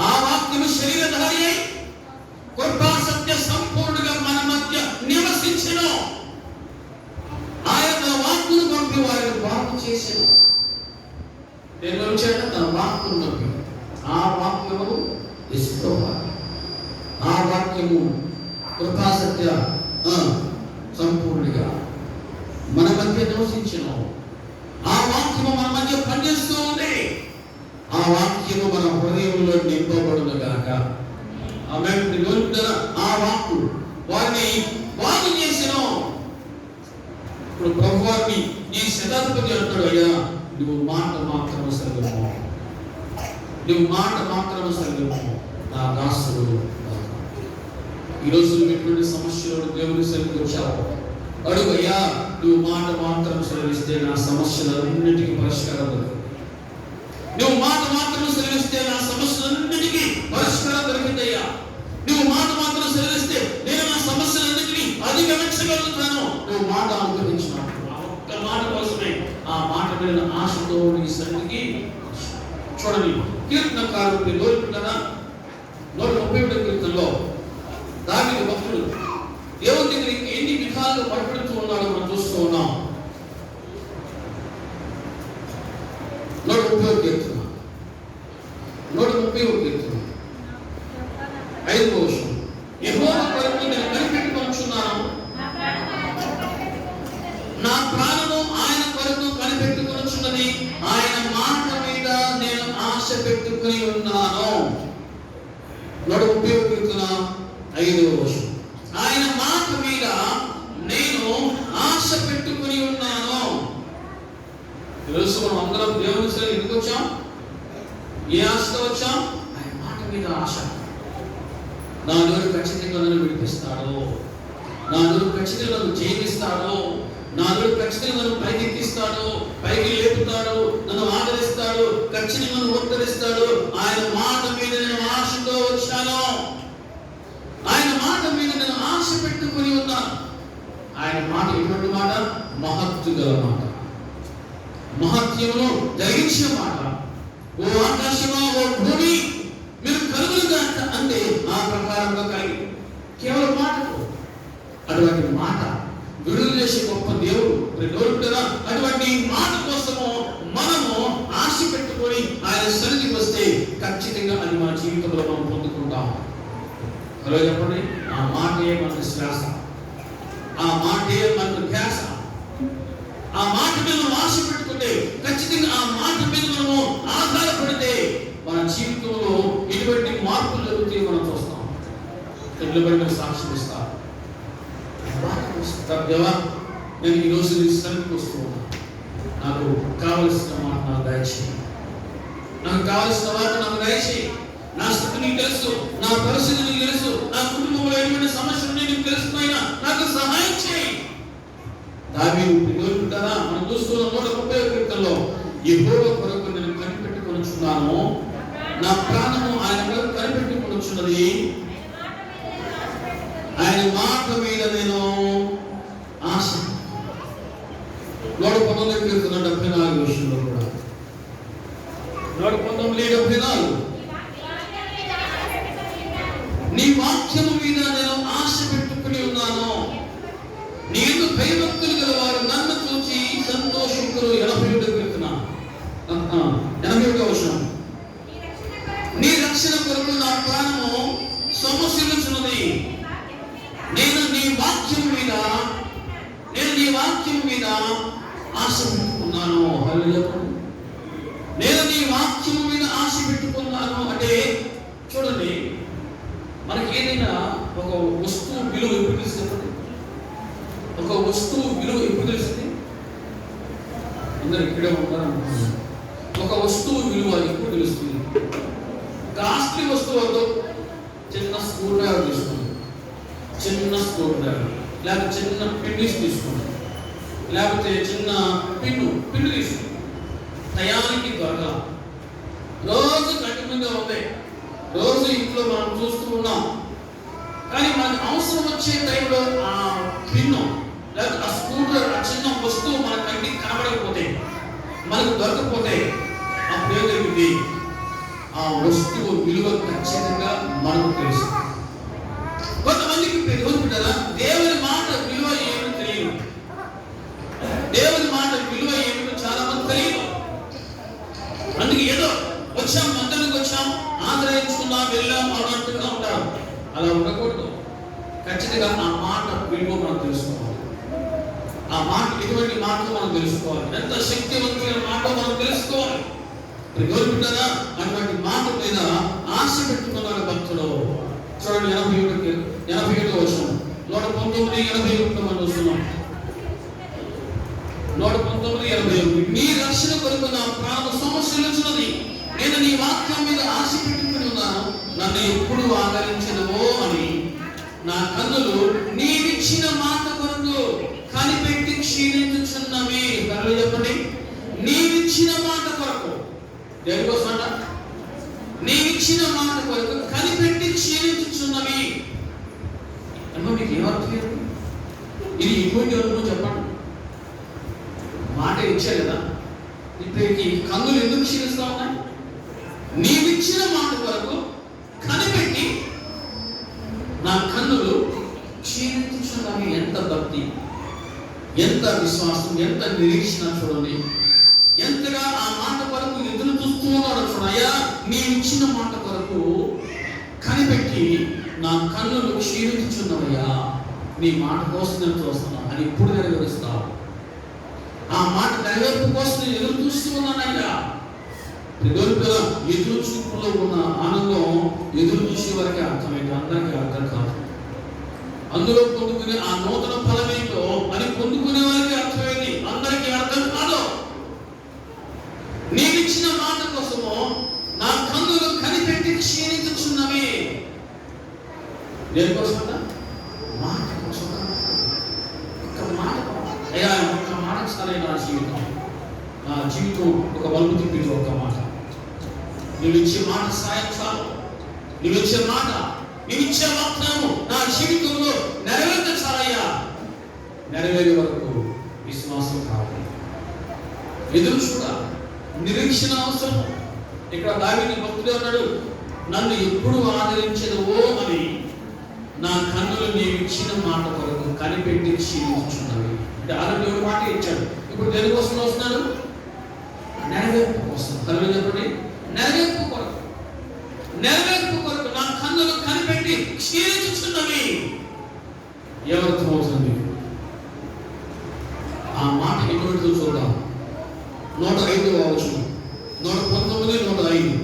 S1: ఆ వాక్యము శరీరధారి అయి కృపా సత్య సంపూర్ణంగా మన మధ్య నివసించెను. ఆయన తన వాక్కును పంపి వారిని బాగు చేసెను. ఏం పంపించాడ? తన వాక్కును పంపి. ఆ వాక్యము యేసుప్రభు. ఆ వాక్యము కృపా సత్య సంపూర్ణంగా మన మధ్య నివసించెను. ఆ వాక్యము మన మధ్య పనిచేస్తూ ఉంది. ఆ వాక్యము మన హృదయంలో నింపబడునుగాక. ఆమేన్. ఆ వాక్కు వారిని బాగు చేసెను. ఇప్పుడు ప్రభు వారిని ఈ శతాధిపతి అంటాడు, అయ్యా నువ్వు మాట మాత్రము సర్వము, నువ్వు మాట మాత్రము సర్వము, నా దాసుడు. ఈరోజు ఎటువంటి సమస్యలు దేవుని సన్నిధికి వచ్చావు, అడుగు, అయ్యా నువ్వు మాట మాత్రం సెలవిస్తే నా సమస్యలన్నిటికీ పరిష్కారం దొరుకుతుంది. నువ్వు మాట మాత్రం సెలవిస్తే నా సమస్యలన్నిటికీ పరిష్కారం దొరికిందయ్యా. నువ్వు మాట మాత్రం సెలవిస్తే నేను నా సమస్యలన్నిటినీ అధిగమించగలుగుతాను. నువ్వు మాట అనుగ్రహించినప్పుడు ఆ ఒక్క మాట కోసమే, ఆ మాట మీద ఆశతో నీ సన్నిధికి. చూడండి, కీర్తనకారుడు 130వ కీర్తనలో దావీదు భక్తుడు దేవుని దగ్గరికి ఎన్ని విధాలుగా పట్టుబడుతూ ఉన్నాడో మనం చూస్తూ ఉన్నాం. 130వ కీర్తన 5వ వచనం, యెహోవా కొరకు నేను కనిపెట్టుకొనుచున్నాను, నా ప్రాణము ఆయన కొరకు కనిపెట్టుకొనుచున్నది, ఆయన మాట మీద నేను ఆశ పెట్టుకుని ఉన్నాను. 130వ కీర్తన 5వ వచనం, ఆయన మాట మీద నేను ఆశ పెట్టుకుని ఉన్నాను. తెలుసు, మనం అందరం దేవుని సన్నిధికి ఎందుకు వచ్చాం? ఏ ఆశతో వచ్చాం? ఆయన మాట మీద ఆశ. నా నోరు ఖచ్చితంగా నన్ను విడిపిస్తాడు, నా నోరు ఖచ్చితంగా నన్ను జయిస్తాడు, నా నోరు ఖచ్చితంగా నన్ను పైకెక్కిస్తాడు, పైకి లేపుతాడు, నన్ను ఆదరిస్తాడు, ఖచ్చితంగా నన్ను ఉద్ధరిస్తాడు. ఆయన మాట మీద నేను ఆశతో వచ్చాను, ఆయన మాట మీద నేను ఆశ పెట్టుకుని ఉన్నాను. ఆయన మాట ఎటువంటి మాట? మహత్తు గల మాట, మహత్యమును జరిగించిన మాట. ఓ ఆకాశమా, ఓ భూమి మీరు కలుగులుగా అంటే ఆ ప్రకారంగా కలిగి కేవలం మాటకు అటువంటి మాట విడుదల చేసే గొప్ప దేవుడు కదా. అటువంటి మాట కోసము మనము ఆశ పెట్టుకొని ఆయన సన్నిధికి వస్తే ఖచ్చితంగా అది మన జీవితంలో మనం పొందుకుంటాం. హలో చెప్పండి. ఆ మాటే మనకు శ్వాస, ఆ మాటే మనకు ధ్యాస. ఆ మాట మీద మనం ఆశ పెట్టుకుంటే, ఖచ్చితంగా ఆ మాట మీద మనము ఆధారపడితే మన జీవితంలో ఎటువంటి మార్పులు జరుగుతాయి మనం చూస్తాం. నిలబడి సాక్ష్యం ఇస్తారు. దేవా, నేను ఈరోజు నీ సన్నిధికి వస్తూ ఉన్నా, నాకు కావలసిన మాట నాకు దయచేయి, నాకు కావలసిన మాట నాకు దయచేయి. నా స్థితి నీకు తెలుసు, నా పరిస్థితి నీకు తెలుసు, నా కుటుంబంలో ఎటువంటి సమస్యలు నీకు తెలుస్తున్నాయినా నాకు సహాయం చేయి. దావీదు కదా మనం చూస్తున్న 130వ కీర్తనలో, యెహోవా కొరకు నేను కనిపెట్టుకొనుచున్నాను, నా ప్రాణము ఆయన కొరకు కనిపెట్టుకొనుచున్నది, ఆయన మాట మీద నేను ఆశ. 119వ కీర్తన 74 విషయంలో కూడా 119:74 నీ వాక్యము మీద నేను ఆశ పెట్టుకుని ఉన్నాను, నేను భయభక్తులు గలవారు నన్ను చూచి సంతోషించురు. 81వ కీర్తన 81వ వచనం, నీ రక్షణ కొరకు నా ప్రాణము సొమ్మసిల్లుచున్నది, నేను నీ వాక్యము మీద ఆశ పెట్టుకున్నాను. హల్లెలూయా. నేను నీ వాక్యము మీద ఆశ పెట్టుకున్నాను అంటే చూడండి, మనకి ఏదైనా ఒక వస్తువు విలువ ఎప్పుడు తెలుస్తుంది? ఒక వస్తువు విలువ ఎప్పుడు తెలుస్తుంది? అందరూ ఇక్కడే ఉంటారనుకుంటున్నాను. ఒక వస్తువు విలువ ఎప్పుడు తెలుస్తుంది? కాస్ట్లీ వస్తువు వద్దు, చిన్న స్క్రూ డ్రైవర్ తీసుకోండి, చిన్న స్క్రూ డ్రైవర్, లేకపోతే చిన్న పిండిస్ తీసుకోండి, లేకపోతే చిన్న పిన్ను తీసుకోండి. టయానికి దొరకల, రోజు కంటి మీద ఉంది, రోజు ఇంట్లో మనం చూస్తూ ఉన్నాం. కానీ మనకు అవసరం వచ్చే టైంలో ఆ పిన్ను లేకపోతే ఆ స్కూటర్, ఆ చిన్న వస్తువు మన కంటికి కనబడకపోతే, మనకు దొరకకపోతే అప్పుడు ఏం జరిగింది? ఆ వస్తువు విలువ ఖచ్చితంగా మనకు తెలుసు. కొంతమందికి కదా దేవుని మాట విలువ ఏమిటో తెలియదు, దేవుని మాట విలువ ఏమిటో చాలా మంది తెలియదు. అందుకే ఏదో వచ్చాం, మందిరానికి వచ్చాం, ఆశ్రయించుకున్నాం, వెళ్ళాం అన్నట్టుగా ఉంటారు. అలా ఉండకూడదు. ఖచ్చితంగా ఆ మాట విలువ మనం తెలుసుకోవాలి. ఆ మాట ఎటువంటి మాటలు మనం తెలుసుకోవాలి, ఎంత శక్తివంతమైన మాట మనం తెలుసుకోవాలి. గౌరవింటారా? అటువంటి మాట మీద ఆశ పెట్టుకున్నాడు భక్తుడు. చూడండి 87వ వచనం, 119:81 మనం చూస్తున్నాం. 119:81 నీ రక్షణ కొరకు నా ప్రాణ సొమ్మసిల్లుచున్నది, నేను నీ వాక్యం మీద ఆశ పెట్టుకుని ఉన్నాను, నన్ను ఎప్పుడు ఆదరించదవో అని నా కన్నులు నీవిచ్చిన మాట కొరకు కనిపెట్టి క్షీణించుచున్నవి. కన్నులు చెప్పండి, నీవిచ్చిన మాట కొరకు. దేనికోసం అంట? నీవిచ్చిన మాట కొరకు కనిపెట్టి క్షీణించుచున్నవి. అమ్మా, మీకు ఏమర్థం? ఇది ఎటువంటి అనుభవం చెప్పండి. మాట ఇచ్చారు కదా, ఇప్పటికి కన్నులు ఎందుకు క్షీణిస్తా ఉన్నాయి? నీవిచ్చిన మాట కొరకు కనిపెట్టి నా కన్నులు క్షీణించుచున్నవి. ఎంత భక్తి, ఎంత విశ్వాసం, ఎంత నిరీక్షణ చూడండి. ఎంతగా ఆ మాట కొరకు ఎదురు చూస్తూ ఉన్నాడు. చూడయ్యా, నీవిచ్చిన మాట కొరకు కనిపెట్టి నా కన్నులు క్షీణించుచున్నవయ్యా, నీ మాట కోసం నేను చూస్తున్నాను అని ఇప్పుడు నెరవేరుస్తావు. ఆ మాట నెరవేర్పు కోసం నేను ఎదురు చూస్తూ ఉన్నానయ్యా. ఎదురు చూపులో ఉన్న ఆనందం ఎదురు చూసే వరకే అర్థమైంది, అందరికీ అర్థం కాదు. అందులో పొందుకునే ఆ నూతన ఫలమేంటో అని పొందుకునే వారికి అర్థమైంది, అందరికీ అర్థం కాదు. నీవిచ్చిన మాట కోసము నా కన్నులు కనిపెట్టి క్షీణించుచున్నవి. దేనికోసం? మాట కోసం. ఒక్క మాట, అయ్యా ఒక్క మాట చాలే నా జీవితం ఒక బల్బు తిప్పింది. ఒక్క మాట, నువ్వు ఇచ్చే మాట సాయం చాలు. నువ్వు ఇచ్చే మాట, నువ్వు ఇచ్చే వాగ్దానము నా జీవితంలో నెరవేర్చాలయ్యా. నెరవేరే వరకు విశ్వాసం కావాలి, ఎదురు చూడాలి, నిరీక్షణ అవసరం. ఇక్కడ దావీదు భక్తుడే ఉన్నాడు, నన్ను ఎప్పుడు ఆదరించదువో అని నా కన్నులు నీవు ఇచ్చిన మాట కొరకు కనిపెట్టి క్షీణించుచున్నవి. అంటే ఆరోగ్య మాట ఇచ్చాడు, ఇప్పుడు దేని కోసం వస్తున్నాడు? నెరవేర్పు కోసం. తల్లి చెప్పండి, నెరవేర్పు కొరకు, నెరవేర్పు కొరకు నా కన్నులు కనిపెట్టి క్షీణించుచున్నవి. ఎవరితో అవుతుంది ఆ మాట? ఎటువంటి చూద్దాం. 105వ వచనం, 119, 105.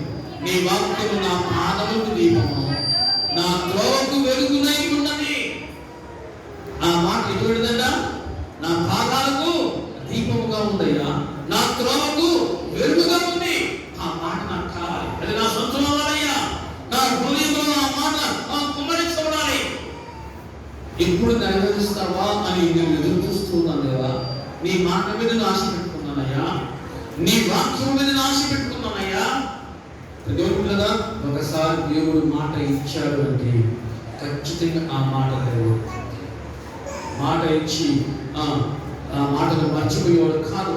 S1: నీ వాక్యము నా పాదములకు దీపము, నా త్రోవకు వెలుగునై ఉన్నది. ఆ మాట ఎటువంటిదంట? నా పాదాలకు దీపముగా ఉందయ్యా, నా త్రోవకు వెలుగుగా ఉంది. ఆ మాట నాకు కావాలి, అది నా సొంతం అవ్వాలయ్యా. నా హృదయంలో ఆ మాట కుమ్మరించబడాలి. ఎప్పుడు నెరవేరుస్తావా అని నేను ఎదురు చూస్తున్నాను కదా. నీ మాట మీద ఆశ పెట్టుకున్నానయ్యా, నీ వాక్యం మీద ఆశ పెట్టుకున్నానయ్యా. దేవుడు కదా, ఒకసారి దేవుడు మాట ఇచ్చాడు అంటే ఖచ్చితంగా ఆ మాట మాట ఇచ్చి ఆ మాటను మర్చిపోయేవాడు కాదు.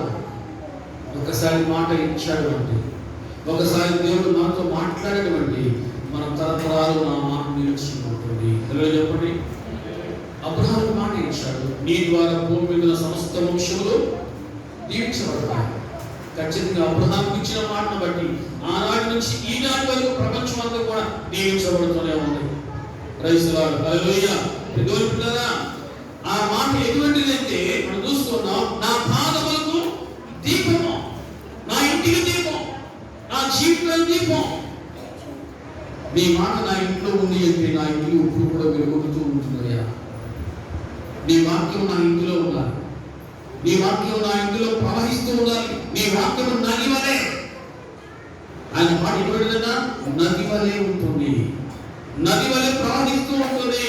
S1: ఒకసారి మాట ఇచ్చాడు అంటే, ఒకసారి దేవుడు మనతో మాట్లాడడం అంటే మన తరతరాలు ఆ మాట నిలిచి ఉంటుంది. చెప్పండి, అబ్రహాము మాట ఇచ్చాడు, నీ ద్వారా భూమి మీద సమస్త వంశములు దీవించబడతాయి. ఖచ్చితంగా అబ్రహాము ఇచ్చిన మాటను బట్టి ఆనాటి నుంచి ఈనాటి వరకు ప్రపంచం అంతా కూడా దీవించబడుతూనే ఉంది. ప్రైజ్ ది లార్డ్, హల్లెలూయా. ఆ మాట ఎటువంటిదంటే మనం చూస్తున్నాం, నా పాదములకు దీపము, నా ఇంటికి దీపం, నా జీవితానికి దీపం. నీ మాట నా ఇంట్లో ఉంది అంటే నా ఇంటికి ఇప్పుడు కూడా వెలుగుతూ ఉంటుందయ్యా. నీ వాక్యం నా ఇంటిలో ఉండాలి, నీ వాక్యం నా ఇంటిలో ప్రవహిస్తూ ఉండాలి. నీ వాక్యం నది వలె, ఆయన మాట ఎటువంటిదన్నా నది వలె ఉంటుంది, నది వలె ప్రవహిస్తూ ఉంటుంది.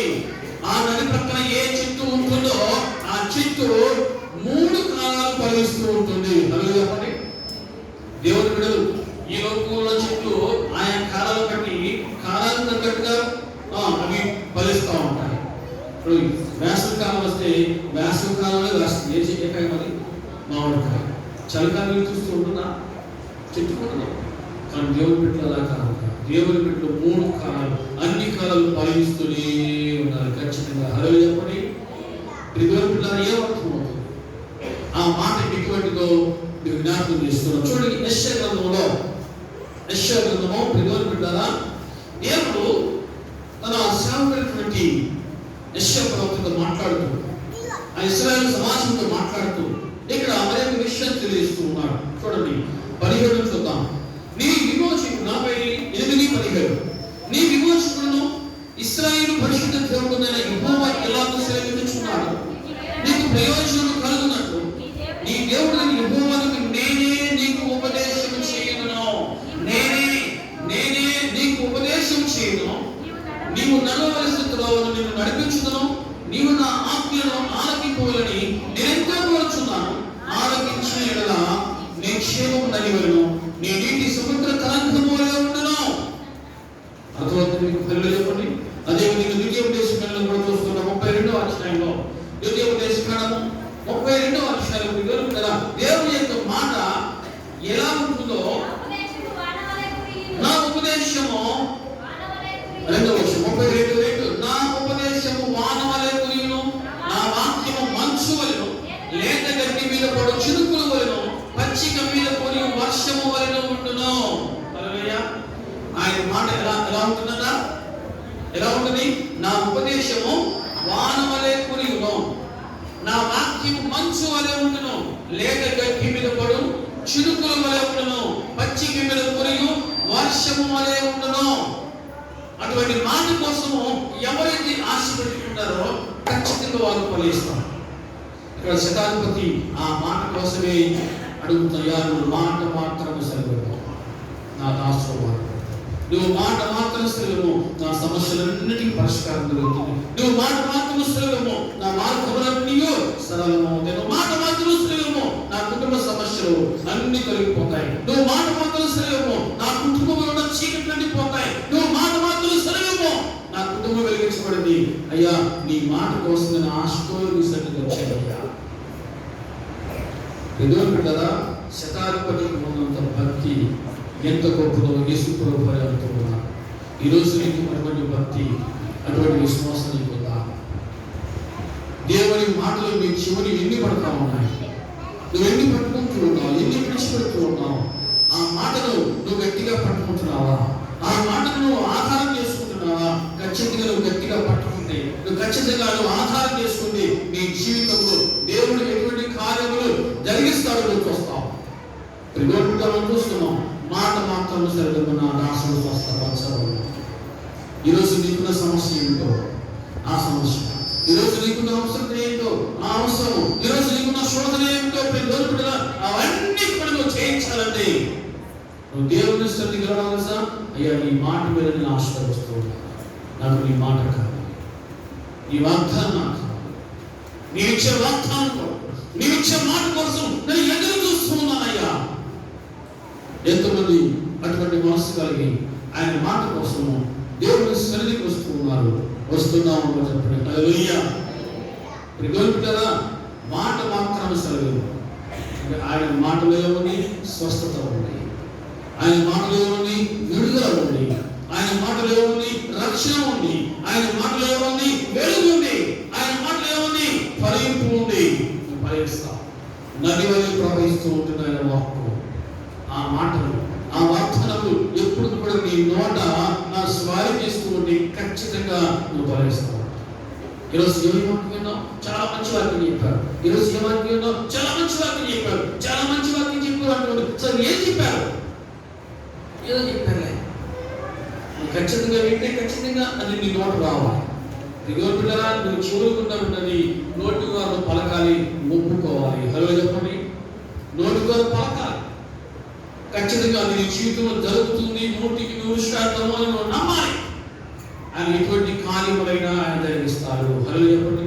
S1: ఆ నది ప్రక్కన ఏ చెట్టు ఉంటుందో ఆ చెట్టు 3 కాలాలు ఫలిస్తూ ఉంటుంది. అలాగే చెప్పండి, దేవుని బిడ్డలు, ఈ లోకంలో చెట్లు ఆయా కాలాలు బట్టి కాలాలు తగ్గట్టుగా అవి ఫలిస్తూ ఉంటాయి. ఇప్పుడు వేసవి కాలం వస్తే వేసవి కాలంలో వేస్తుంది. ఏ చెట్టు? మరి మామిడికాయ. చలికాలం చూస్తూ ఉంటుందా? చెట్టుకుంటున్నాం. కానీ దేవుని బిడ్డలు అలా కాదు. దేవుని బిడ్డలు 3 కాలాలు, అన్ని కాలాలు ఫలిస్తూనే ఉన్నారు. ఖచ్చితంగా హల్లెలూయా చెప్పండి. దేవుని బిడ్డలు ఏమర్థం అవుతుంది? ఆ మాట ఎటువంటిదో మీరు జ్ఞాపకం చేస్తున్నారు. చూడండి, యెషయా గ్రంథంలో, యెషయా గ్రంథము దేవుని బిడ్డలారా, దేవుడు తన సేవకుడైనటువంటి యెషయా ప్రవక్తతో మాట్లాడుతూ, ఆ ఇశ్రాయేలు సమాజంతో మాట్లాడుతూ ఇక్కడ మరొక విషయం తెలియజేస్తూ ఉన్నాడు. చూడండి, 17 చూద్దాం. నీ విమోచకుడు 48:17, నీ విమోచకుడును ఇశ్రాయేలు పరిశుద్ధ దేవుడైన యెహోవా ఎలాగో సెలవిచ్చుచున్నాడు, నీకు ప్రయోజనం కలుగునట్లు నీ దేవుడైన యెహోవాకు నేనే నీకు ఉపదేశం చేయుదును, నేనే నీకు ఉపదేశం చేయుదును, నీవు నడవవలసిన త్రోవను నిన్ను నడిపించుదును, నీవు నా ఆజ్ఞలను ఆలకింపవలని నేనెంతో కోరుచున్నాను. ఆలకించిన యెడల నీ క్షేమము నలివెను, నీ నీటి సముద్ర తరంగములో ఉండును. అర్థమవుతుంది మీకు? హల్లెలూయా చెప్పండి. అదే విధంగా ద్వితీయోపదేశకాండం కూడా చూస్తున్నాం. 32వ అధ్యాయంలో, ద్వితీయోపదేశకాండము 32వ అధ్యాయంలో దేవుని యొక్క మాట ఎలా ఉంటుందో, నా ఉపదేశము 2వ వచనం 32:2, నా ఉపదేశము వానవలె కురియును, నా వాక్యము మంచు వలెను, లేత గడ్డి మీద పడు చినుకుల వలెను, పచ్చిక మీద పడి వర్షము వలెను ఉండును. హల్లెలూయా. ఆయన మాట ఎలా ఉంటుందట? ఎలా ఉంటుంది? నా ఉపదేశము వానవలె కురియును, నా వాక్యము మంచు వలె ఉండును, లేత గడ్డి మీద పడు చినుకుల వలె ఉండును, పచ్చిక మీద పడి వర్షము వలె ఉండును. అటువంటి మాట కోసము ఎవరైతే ఆశ పెట్టుకుంటారో ఖచ్చితంగా వారు ఫలిస్తారు. ఇక్కడ శతాధిపతి ఆ మాట కోసమే అడుగుతారు, మాట మాత్రం సరిపోతావు నా దాసుడు, నువ్వు మాట మాత్రం సెలవు, నా సమస్యలన్నిటికీ పరిష్కారం జరుగుతుంది. నువ్వు మాట మాత్రం సెలవు, నా మార్గములన్నీ సరళమవుతాయి. నువ్వు మాట మాత్రం సెలవు, నా కుటుంబ సమస్యలు అన్ని తొలగిపోతాయి. నువ్వు మాట మాత్రం సెలవు, నా కుటుంబంలో ఉన్న చీకట్లన్నీ పోతాయి. నువ్వు మాట మాత్రం సెలవు, నా కుటుంబం వెలిగించబడింది అయ్యా నీ మాట కోసం నేను ఆశతో నీ సన్నిధికి వచ్చానయ్యా. ఎదురు కదా శతాధిపతికి ఉన్నంత భక్తి ఎంత గొప్పదో యేసు ప్రభువు అంటూ ఉన్నారు. ఈరోజు నీకు అటువంటి భక్తి, అటువంటి విశ్వాసం నీకు ఉందా? దేవుని మాటలు నీ చెవుని ఎన్ని పడతా ఉన్నాయి, నువ్వు ఎన్ని పట్టుకుంటూ ఉన్నావు, ఎన్ని విడిచిపెడుతూ ఉన్నావు? ఆ మాటను నువ్వు గట్టిగా పట్టుకుంటున్నావా? ఆ మాటను నువ్వు ఆధారం చేసుకుంటున్నావా? ఖచ్చితంగా నువ్వు గట్టిగా పట్టుకుంటే, నువ్వు ఖచ్చితంగా నువ్వు ఆధారం చేసుకుంటే నీ జీవితంలో దేవుడు ఎటువంటి కార్యములు జరిగిస్తాడో నువ్వు చూస్తావు. మనం చూస్తున్నాం, మాట మాత్రం సరిగ్గా నా దాసులు స్వస్థపరచడం. ఈరోజు నీకున్న సమస్య ఏంటో ఆ సమస్య, ఈరోజు నీకున్న అవసరం ఏంటో ఆ అవసరము, ఈరోజు నీకున్న శోధన ఏంటో అవన్నీ కూడా నువ్వు చేయించాలంటే నువ్వు దేవుని సన్నిధికి రావాలి సార్. అయ్యా నీ మాట మీద నేను ఆశీర్వదిస్తూ ఉన్నాను, నాకు నీ మాట కావాలి, నీ వాగ్దానం నాకు కావాలి, నీ ఇచ్చే వాగ్దానం, నీ ఇచ్చే మాట కోసం నేను ఎదురు చూస్తూ ఉన్నానయ్యా. ఎంతమంది అటువంటి మనసు కలిగి ఆయన మాట కోసము దేవుని సన్నిధికి వస్తూ ఉన్నారు, వస్తున్నాము చెప్పండి. హల్లెలూయా. ప్రియులారా, మాట మాత్రం సెలవు. ఆయన మాటలో ఉంది స్వస్థత ఉంది, ఆయన మాటలో ఉంది విడుదల ఉంది, ఆయన మాటలో ఉంది రక్షణ ఉంది, ఆయన మాటలో ఉంది వెలుగు ఉంది, ఆయన మాటలో ఉంది ఫలింపు ఉంది. ఫలిస్తా నది వలె ప్రవహిస్తూ ఉంటుంది ఆయన వాక్కు. ఆ మాటలు, ఆ వాగ్దానము ఎప్పుడు కూడా నీ నోట నా స్వారీ చేస్తూ ఉండి ఖచ్చితంగా నువ్వు ఫలిస్తావు. ఈరోజు ఏమి వాక్యం విన్నావు? చాలా మంచి వాక్యం చెప్పారు. ఈరోజు ఏ వాక్యం విన్నావు? చాలా మంచి వాక్యం చెప్పారు. చాలా మంచి వాక్యం చెప్పారు అనుకోండి. సార్ ఏం చెప్పారు? ఏదో చెప్పారులే. ఖచ్చితంగా వింటే ఖచ్చితంగా అది నీ నోటు రావాలి. దిగువ పిల్లరా, నువ్వు చెవులుకుండా ఉన్నది నోటి వారు పలకాలి, ఒప్పుకోవాలి. హలో చెప్పండి, నోటి వారు పలకాలి. ఖచ్చితంగా అది నీ జీవితంలో జరుగుతుంది, 100% అని నువ్వు నమ్మాలి. ఆయన ఎటువంటి కార్యములైనా ఆయన జరిగిస్తారు. హలో చెప్పండి.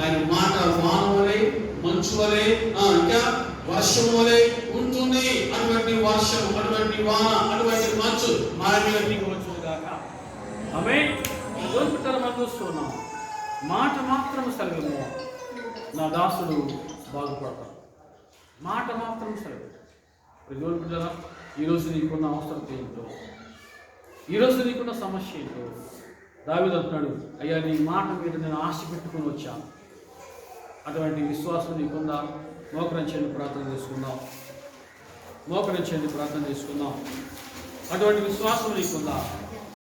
S1: ఆయన మాట వాన వలె, మంచు వలె, ఇంకా వర్షం వలె ఉంటుంది. అటువంటి వర్షం, అటువంటి వాన, అటువంటి మంచు మన మీద దిగవచ్చు గాక. ఆమేన్. మనం చూస్తున్నాం, మాట మాత్రం సెలవు, నా దాసుడు బాగుపడతాడు. మాట మాత్రం సెలవు. ప్రియులారా, ఈరోజు నీకున్న అవసరం ఏంటో, ఈరోజు నీకున్న సమస్య ఏంటో దావీదు అంటున్నాడు, అయ్యా నీ మాట మీద నేను ఆశ పెట్టుకుని వచ్చాను. అటువంటి విశ్వాసం నీకుందా? మోకరించండి, ప్రార్థన చేసుకుందాం. మోకరించండి, ప్రార్థన చేసుకుందాం. అటువంటి విశ్వాసం నీకుందా?